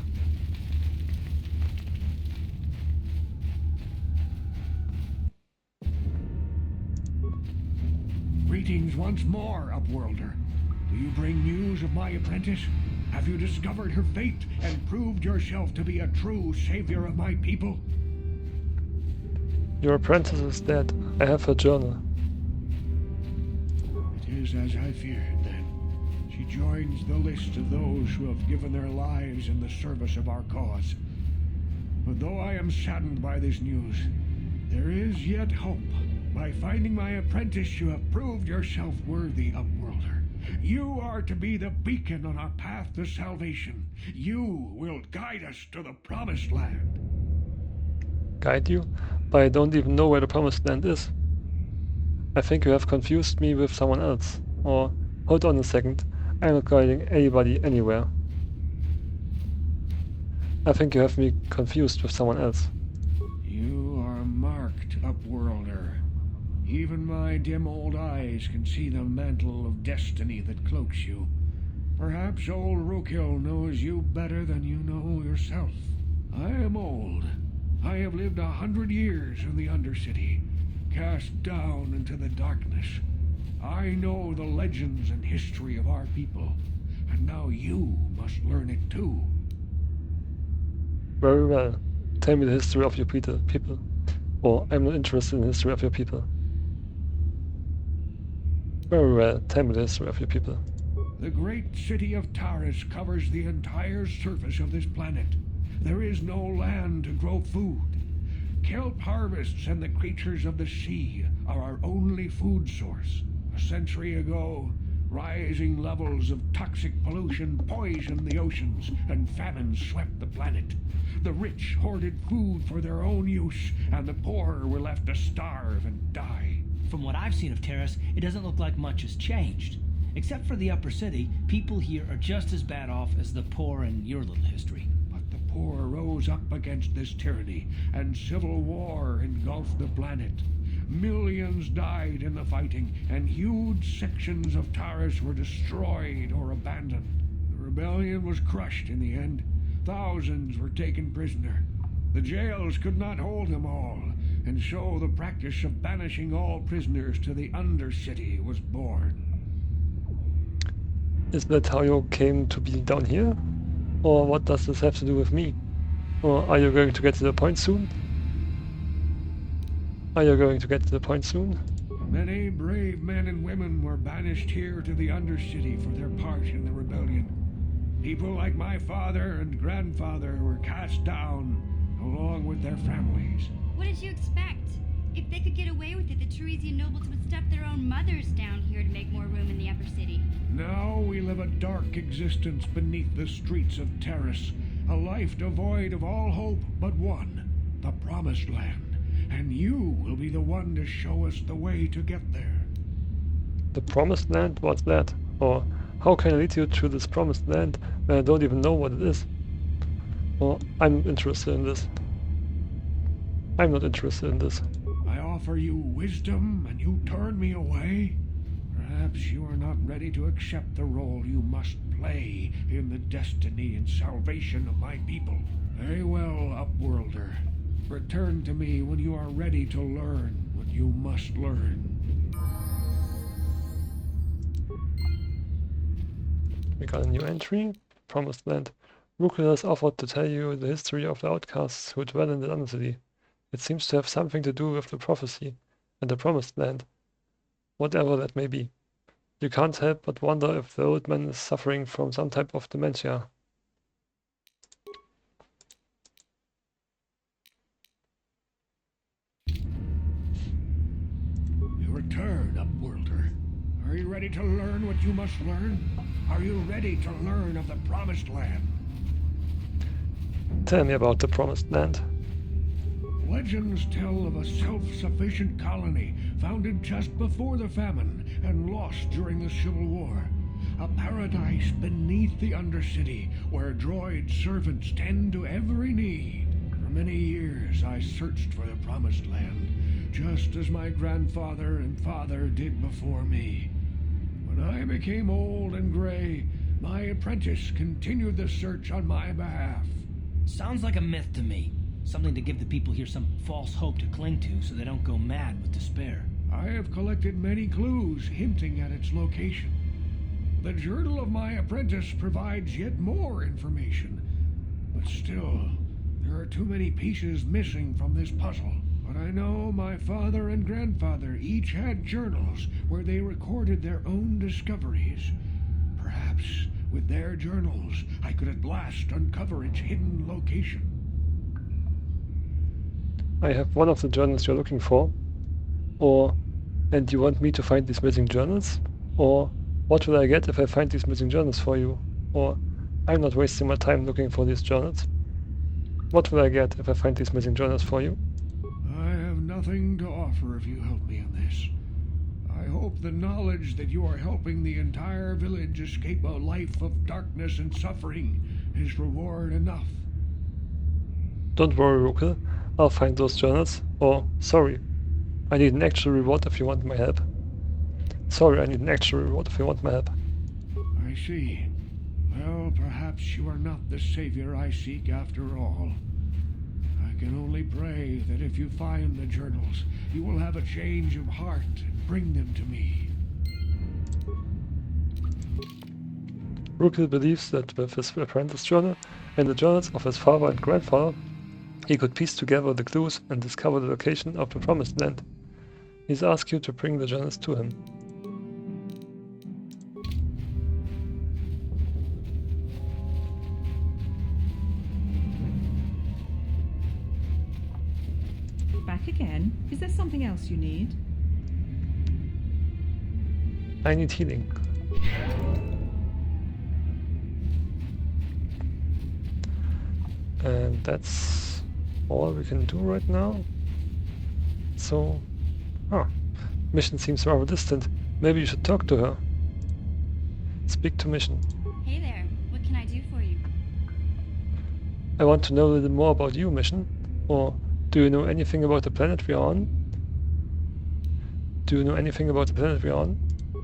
Greetings once more, Upworlder. Do you bring news of my apprentice? Have you discovered her fate and proved yourself to be a true savior of my people? Your apprentice is dead. I have her journal. It is as I feared, then. She joins the list of those who have given their lives in the service of our cause. But though I am saddened by this news, there is yet hope. By finding my apprentice, you have proved yourself worthy, Upworlder. You are to be the beacon on our path to salvation. You will guide us to the Promised Land. Guide you? But I don't even know where the Promised Land is. I think you have confused me with someone else. Or, hold on a second, I'm not guiding anybody anywhere. I think you have me confused with someone else. You are marked, Upworlder. Even my dim old eyes can see the mantle of destiny that cloaks you. Perhaps old Rookill knows you better than you know yourself. I am old. I have lived 100 years in the Undercity, cast down into the darkness. I know the legends and history of our people, and now you must learn it too. Very well. Tell me the history of your people. Or, I'm not interested in the history of your people. Very well. Tell me the history of your people. The great city of Taris covers the entire surface of this planet. There is no land to grow food. Kelp harvests and the creatures of the sea are our only food source. A century ago, rising levels of toxic pollution poisoned the oceans, and famine swept the planet. The rich hoarded food for their own use, and the poor were left to starve and die. From what I've seen of Taris, it doesn't look like much has changed. Except for the upper city, people here are just as bad off as the poor in your little history. But the poor rose up against this tyranny, and civil war engulfed the planet. Millions died in the fighting, and huge sections of Taris were destroyed or abandoned. The rebellion was crushed in the end. Thousands were taken prisoner. The jails could not hold them all, and so the practice of banishing all prisoners to the Undercity was born. Is that how you came to be down here? Or what does this have to do with me? Or are you going to get to the point soon? Are you going to get to the point soon? Many brave men and women were banished here to the Undercity for their part in the rebellion. People like my father and grandfather were cast down, along with their families. What did you expect? If they could get away with it, the Tarisian nobles would stuff their own mothers down here to make more room in the upper city. Now we live a dark existence beneath the streets of Taris, a life devoid of all hope but one, the Promised Land. And you will be the one to show us the way to get there. The Promised Land? What's that? Or how can I lead you to this Promised Land when I don't even know what it is? Or I'm interested in this. I'm not interested in this. I offer you wisdom and you turn me away? Perhaps you are not ready to accept the role you must play in the destiny and salvation of my people. Very well, Upworlder. Return to me when you are ready to learn what you must learn. We got a new entry. Promised Land. Rukil has offered to tell you the history of the outcasts who dwell in the undercity. It seems to have something to do with the prophecy and the Promised Land, whatever that may be. You can't help but wonder if the old man is suffering from some type of dementia. You return, Upworlder. Are you ready to learn what you must learn? Are you ready to learn of the Promised Land? Tell me about the Promised Land. Legends tell of a self-sufficient colony founded just before the famine and lost during the Civil War. A paradise beneath the Undercity where droid servants tend to every need. For many years I searched for the Promised Land, just as my grandfather and father did before me. When I became old and gray, my apprentice continued the search on my behalf. Sounds like a myth to me. Something to give the people here some false hope to cling to so they don't go mad with despair. I have collected many clues hinting at its location. The journal of my apprentice provides yet more information. But still, there are too many pieces missing from this puzzle. But I know my father and grandfather each had journals where they recorded their own discoveries. Perhaps with their journals, I could at last uncover its hidden location. I have one of the journals you're looking for. And you want me to find these missing journals? Or what will I get if I find these missing journals for you? Or I'm not wasting my time looking for these journals. What will I get if I find these missing journals for you? I have nothing to offer if you help me in this. I hope the knowledge that you are helping the entire village escape a life of darkness and suffering is reward enough. Don't worry, Rukil. I'll find those journals. Or, sorry, I need an actual reward if you want my help. Sorry, I need an actual reward if you want my help. I see. Well, perhaps you are not the savior I seek after all. I can only pray that if you find the journals, you will have a change of heart and bring them to me. Rukil believes that with his apprentice journal and the journals of his father and grandfather, he could piece together the clues and discover the location of the Promised Land. He's asked you to bring the journals to him. Back again? Is there something else you need? I need healing. And that's all we can do right now. So, Mission seems rather distant. Maybe you should talk to her. Speak to Mission. Hey there, what can I do for you? I want to know a little more about you, Mission. Or do you know anything about the planet we're on? Do you know anything about the planet we're on?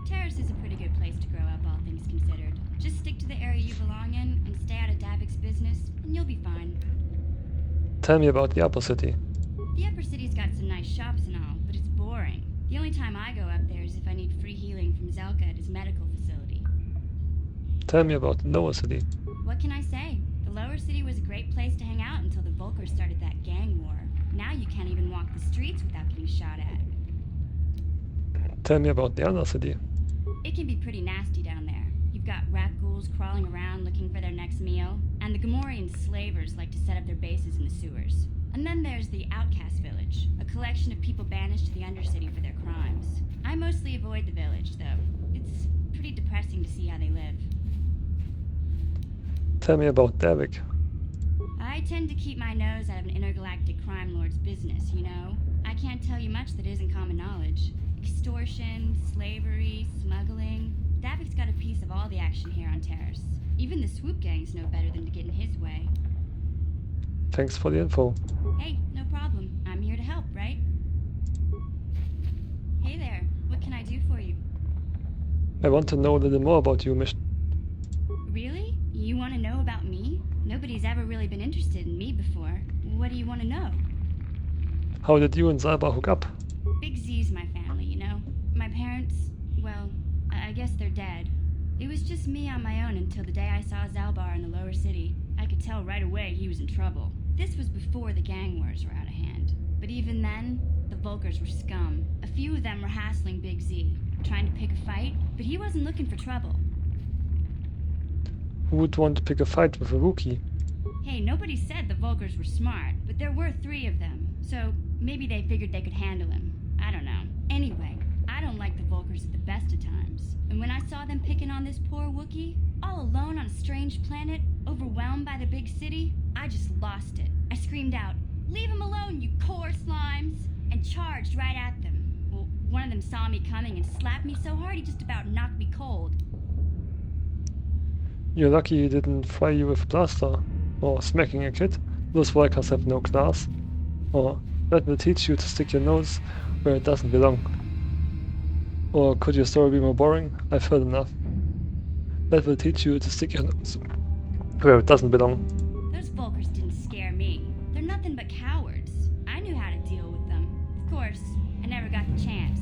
Taris is a pretty good place to grow up, all things considered. Just stick to the area you belong in and stay out of Davik's business, and you'll be fine. Tell me about the upper city. The upper city's got some nice shops and all, but it's boring. The only time I go up there is if I need free healing from Zelka at his medical facility. Tell me about the lower city. What can I say? The lower city was a great place to hang out until the Volkers started that gang war. Now you can't even walk the streets without getting shot at. Tell me about the undercity. It can be pretty nasty down there. You've got rat ghouls crawling around looking for their next meal, and the Gamorrean slavers like to set up their bases in the sewers. And then there's the Outcast Village, a collection of people banished to the Undercity for their crimes. I mostly avoid the village, though. It's pretty depressing to see how they live. Tell me about Derek. I tend to keep my nose out of an intergalactic crime lord's business, you know? I can't tell you much that isn't common knowledge. Extortion, slavery, smuggling. Davik's got a piece of all the action here on Taris. Even the swoop gangs know better than to get in his way. Thanks for the info. Hey, no problem. I'm here to help, right? Hey there, what can I do for you? I want to know a little more about you, Mission. Really? You want to know about me? Nobody's ever really been interested in me before. What do you want to know? How did you and Zalbar hook up? Big Z's my family, you know? My parents, well, I guess they're dead. It was just me on my own until the day I saw Zalbar in the lower city. I could tell right away he was in trouble. This was before the gang wars were out of hand. But even then, the Vulkars were scum. A few of them were hassling Big Z, trying to pick a fight, but he wasn't looking for trouble. Who would want to pick a fight with a Wookiee? Hey, nobody said the Vulkars were smart, but there were 3 of them, so maybe they figured they could handle him. I don't know. Anyway, I don't like the Vulkars at the best of times. And when I saw them picking on this poor Wookiee, all alone on a strange planet, overwhelmed by the big city, I just lost it. I screamed out, "Leave him alone, you core slimes!" and charged right at them. Well, one of them saw me coming and slapped me so hard he just about knocked me cold. You're lucky he didn't fry you with a blaster. Or smacking a kid. Those Vulkars have no class. Or that will teach you to stick your nose where it doesn't belong. Or could your story be more boring? I've heard enough. That will teach you to stick your nose where it doesn't belong. Those Vulkars didn't scare me. They're nothing but cowards. I knew how to deal with them. Of course, I never got the chance.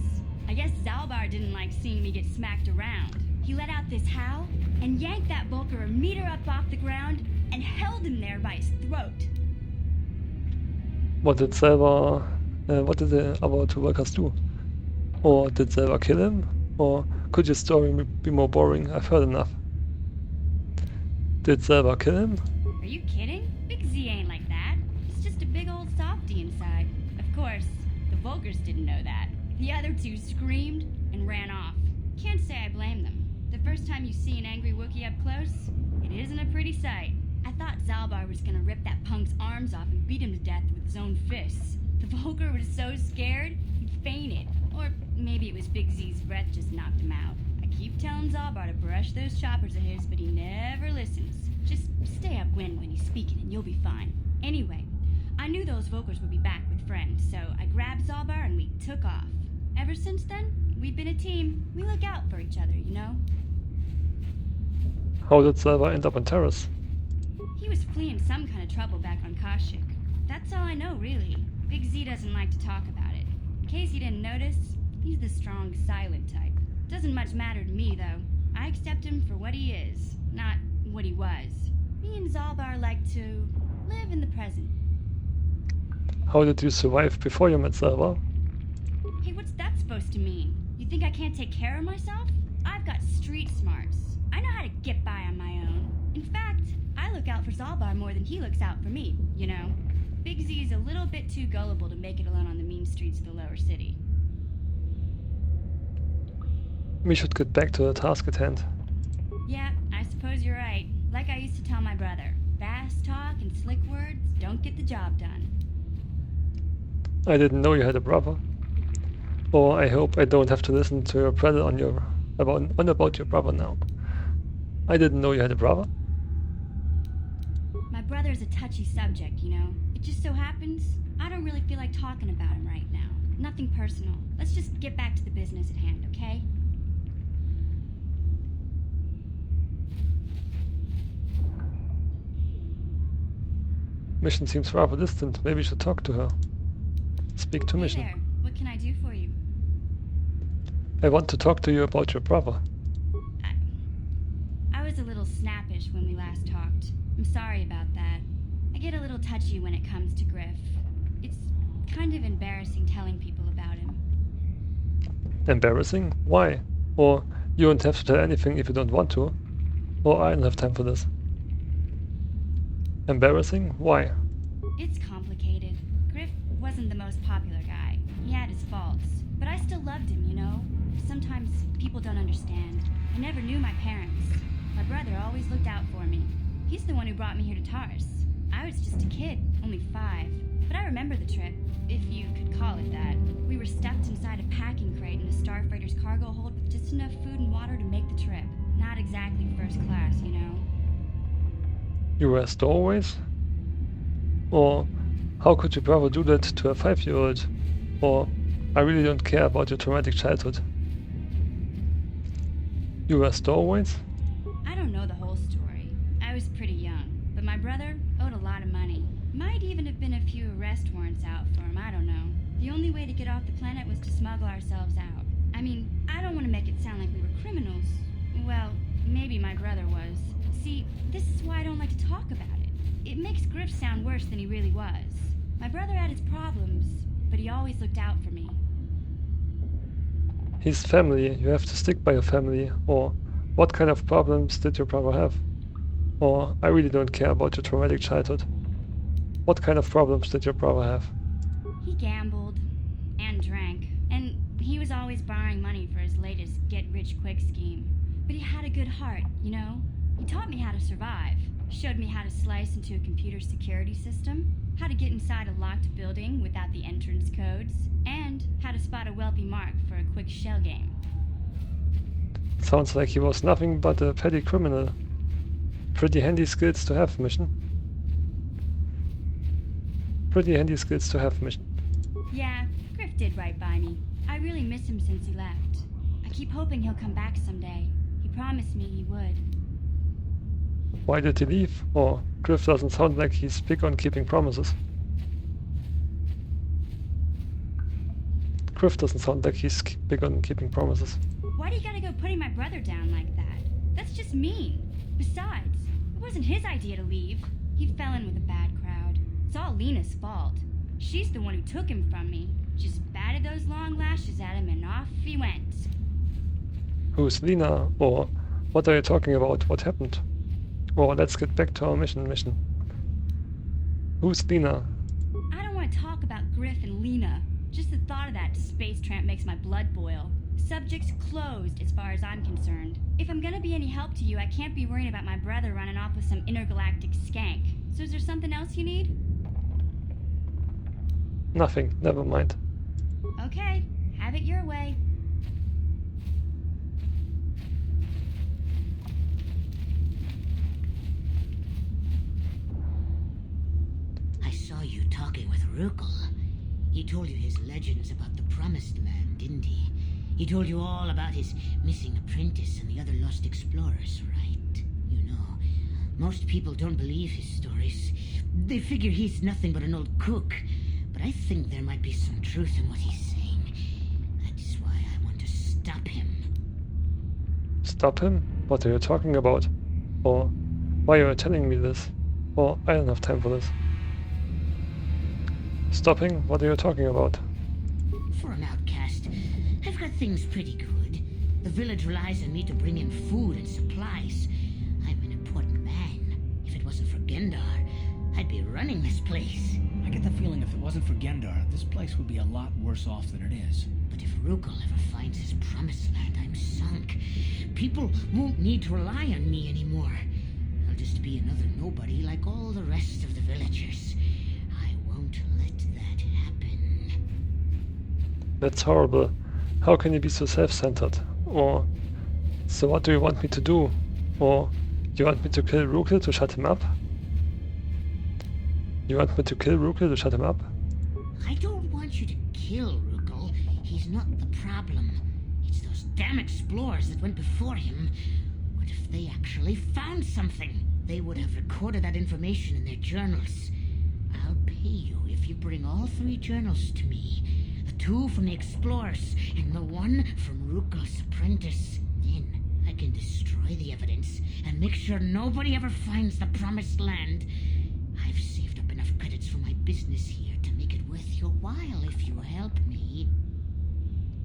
I guess Zalbar didn't like seeing me get smacked around. He let out this howl and yanked that Vulkar a meter up off the ground and held him there by his throat. What did the other 2 Vulkars do? Or did Zalbar kill him? Or could your story be more boring? I've heard enough. Did Zalbar kill him? Are you kidding? Big Z ain't like that. He's just a big old softy inside. Of course, the Vulkars didn't know that. The other 2 screamed and ran off. Can't say I blame them. The first time you see an angry Wookiee up close, it isn't a pretty sight. I thought Zalbar was gonna rip that punk's arms off and beat him to death with his own fists. The Vulkar was so scared, he fainted. Or maybe it was Big Z's breath just knocked him out. I keep telling Zalbar to brush those choppers of his, but he never listens. Just stay upwind when he's speaking and you'll be fine. Anyway, I knew those Vulkars would be back with friends, so I grabbed Zalbar and we took off. Ever since then, we've been a team. We look out for each other, you know? How did Zalbar end up on Taris? He was fleeing some kind of trouble back on Kashyyyk. That's all I know, really. Big Z doesn't like to talk about it. In case you didn't notice, he's the strong, silent type. Doesn't much matter to me, though. I accept him for what he is, not what he was. Me and Zalbar like to live in the present. How did you survive before you met Zalbar? Hey, what's that supposed to mean? You think I can't take care of myself? I've got street smarts. I know how to get by on my own. In fact, I look out for Zalbar more than he looks out for me, you know? Big Z's a little bit too gullible to make it alone on the mean streets of the lower city. We should get back to the task at hand. Yeah, I suppose you're right. Like I used to tell my brother, fast talk and slick words don't get the job done. I didn't know you had a brother. Or I hope I don't have to listen to your brother about your brother now. I didn't know you had a brother. My brother's a touchy subject, you know? It just so happens, I don't really feel like talking about him right now. Nothing personal. Let's just get back to the business at hand, okay? Mission seems rather distant. Maybe you should talk to her. Speak to Mission. Hey there. What can I do for you? I want to talk to you about your brother. I was a little snappish when we last talked. I'm sorry about that. I get a little touchy when it comes to Griff. It's kind of embarrassing telling people about him. Embarrassing? Why? Or you don't have to tell anything if you don't want to. Or I don't have time for this. Embarrassing? Why? It's complicated. Griff wasn't wasn't the most popular guy. He had his faults. But I still loved him, you know? Sometimes people don't understand. I never knew my parents. My brother always looked out for me. He's the one who brought me here to Taris. I was just a kid, only 5. But I remember the trip, if you could call it that. We were stuffed inside a packing crate in a starfighter's cargo hold with just enough food and water to make the trip. Not exactly first class, you know? You were stowaways? Or how could your brother do that to a 5-year-old? Or I really don't care about your traumatic childhood. You were stowaways? I don't know the whole story. I was pretty young, but my brother owed a lot of money. Might even have been a few arrest warrants out for him, I don't know. The only way to get off the planet was to smuggle ourselves out. I mean, I don't want to make it sound like we were criminals. Well, maybe my brother was. See, this is why I don't like to talk about it. It makes Griff sound worse than he really was. My brother had his problems, but he always looked out for me. He's family, you have to stick by your family. Or what kind of problems did your brother have? Or I really don't care about your traumatic childhood. What kind of problems did your brother have? He gambled and drank, and he was always borrowing money for his latest get-rich-quick scheme. But he had a good heart, you know? He taught me how to survive, showed me how to slice into a computer security system, how to get inside a locked building without the entrance codes, and how to spot a wealthy mark for a quick shell game. Sounds like he was nothing but a petty criminal. Pretty handy skills to have, mission. Pretty handy skills to have, mission. Yeah, Griff did right by me. I really miss him since he left. I keep hoping he'll come back someday. He promised me he would. Why did he leave? Or Griff doesn't sound like he's big on keeping promises. Griff doesn't sound like he's big on keeping promises. Why do you gotta go putting my brother down like that? That's just mean. Besides, it wasn't his idea to leave. He fell in with a bad crowd. It's all Lena's fault. She's the one who took him from me. Just batted those long lashes at him and off he went. Who's Lena? Or what are you talking about? What happened? Or let's get back to our mission. Who's Lena? I don't want to talk about Griff and Lena. Just the thought of that space tramp makes my blood boil. Subject's closed as far as I'm concerned. If I'm gonna be any help to you, I can't be worrying about my brother running off with some intergalactic skank. So is there something else you need? Nothing, never mind. Okay, have it your way. I saw you talking with Rukel. He told you his legends about the Promised Land, didn't he? He told you all about his missing apprentice and the other lost explorers, right? You know, most people don't believe his stories. They figure he's nothing but an old cook. But I think there might be some truth in what he's saying. That's why I want to stop him. Stop him? What are you talking about? Or why are you telling me this? Or I don't have time for this. Stopping? What are you talking about? For an outcast, I've got things pretty good. The village relies on me to bring in food and supplies. I'm an important man. If it wasn't for Gendar, I'd be running this place. I get the feeling if it wasn't for Gendar, this place would be a lot worse off than it is. But if Rukel ever finds his Promised Land, I'm sunk. People won't need to rely on me anymore. I'll just be another nobody like all the rest of the villagers. I won't let that happen. That's horrible. How can you be so self-centered? Or, so what do you want me to do? Or, you want me to kill Rukel to shut him up? You want me to kill Rukel to shut him up? I don't want you to kill Rukel. He's not the problem. It's those damn explorers that went before him. What if they actually found something? They would have recorded that information in their journals. I'll pay you if you bring all 3 journals to me. The 2 from the explorers and the 1 from Rukel's apprentice. Then I can destroy the evidence and make sure nobody ever finds the Promised Land. I've saved up enough credits for my business here to make it worth your while if you help me.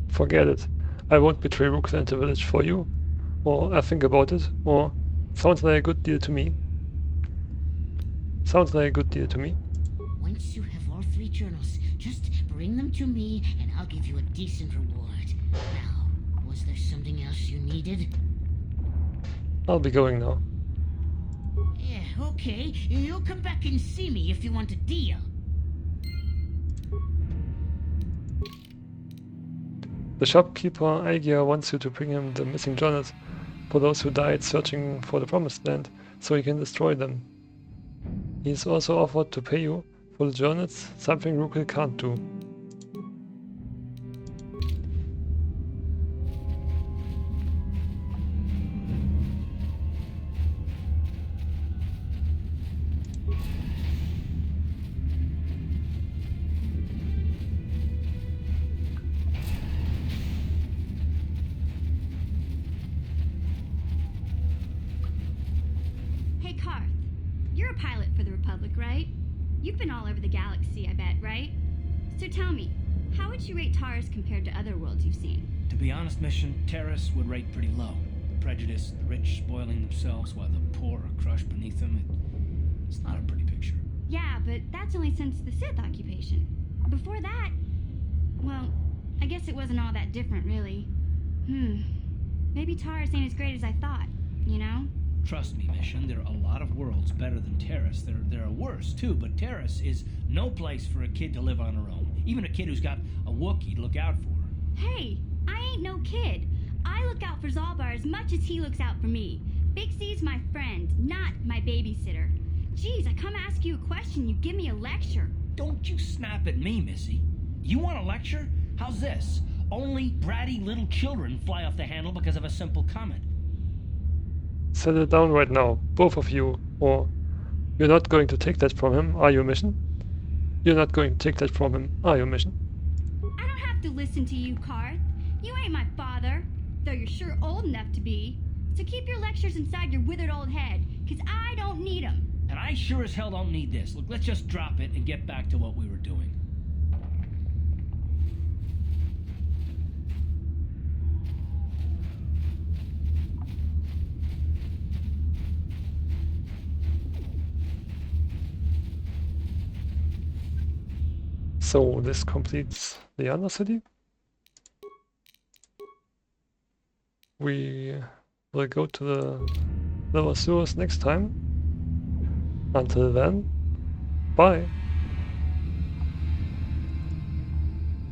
Forget it. I won't betray Rukel and the village for you. Or I think about it. Or sounds like a good deal to me. Sounds like a good deal to me. Once you have all 3 journals, Just bring them to me, and I'll give you a decent reward. Now, was there something else you needed? I'll be going now. Yeah, okay. You'll come back and see me if you want a deal. The shopkeeper Aegir wants you to bring him the missing journals for those who died searching for the Promised Land, so he can destroy them. He's also offered to pay you for the journals, something Rukil can't do. Hey, Karth. You're a pilot for the Republic, right? You've been all over the galaxy, I bet, right? So tell me, how would you rate Taris compared to other worlds you've seen? To be honest, Mission, Taris would rate pretty low. The prejudice, the rich spoiling themselves while the poor are crushed beneath them. It's not a pretty picture. Yeah, but that's only since the Sith occupation. Before that, well, I guess it wasn't all that different, really. Maybe Taris ain't as great as I thought, you know? Trust me, Mission, there are a lot of worlds better than Taris. There are worse, too, but Taris is no place for a kid to live on her own. Even a kid who's got a Wookiee to look out for her. Hey, I ain't no kid. I look out for Zalbar as much as he looks out for me. Big C's my friend, not my babysitter. Geez, I come ask you a question, you give me a lecture. Don't you snap at me, Missy. You want a lecture? How's this? Only bratty little children fly off the handle because of a simple comment. Settle down right now, both of you, or you're not going to take that from him, are you, Mission? You're not going to take that from him, are you, Mission? I don't have to listen to you, Karth. You ain't my father, though you're sure old enough to be. So keep your lectures inside your withered old head, 'cause I don't need 'em. And I sure as hell don't need this. Look, let's just drop it and get back to what we were doing. So this completes the undercity. We will go to the lower sewers next time. Until then, bye.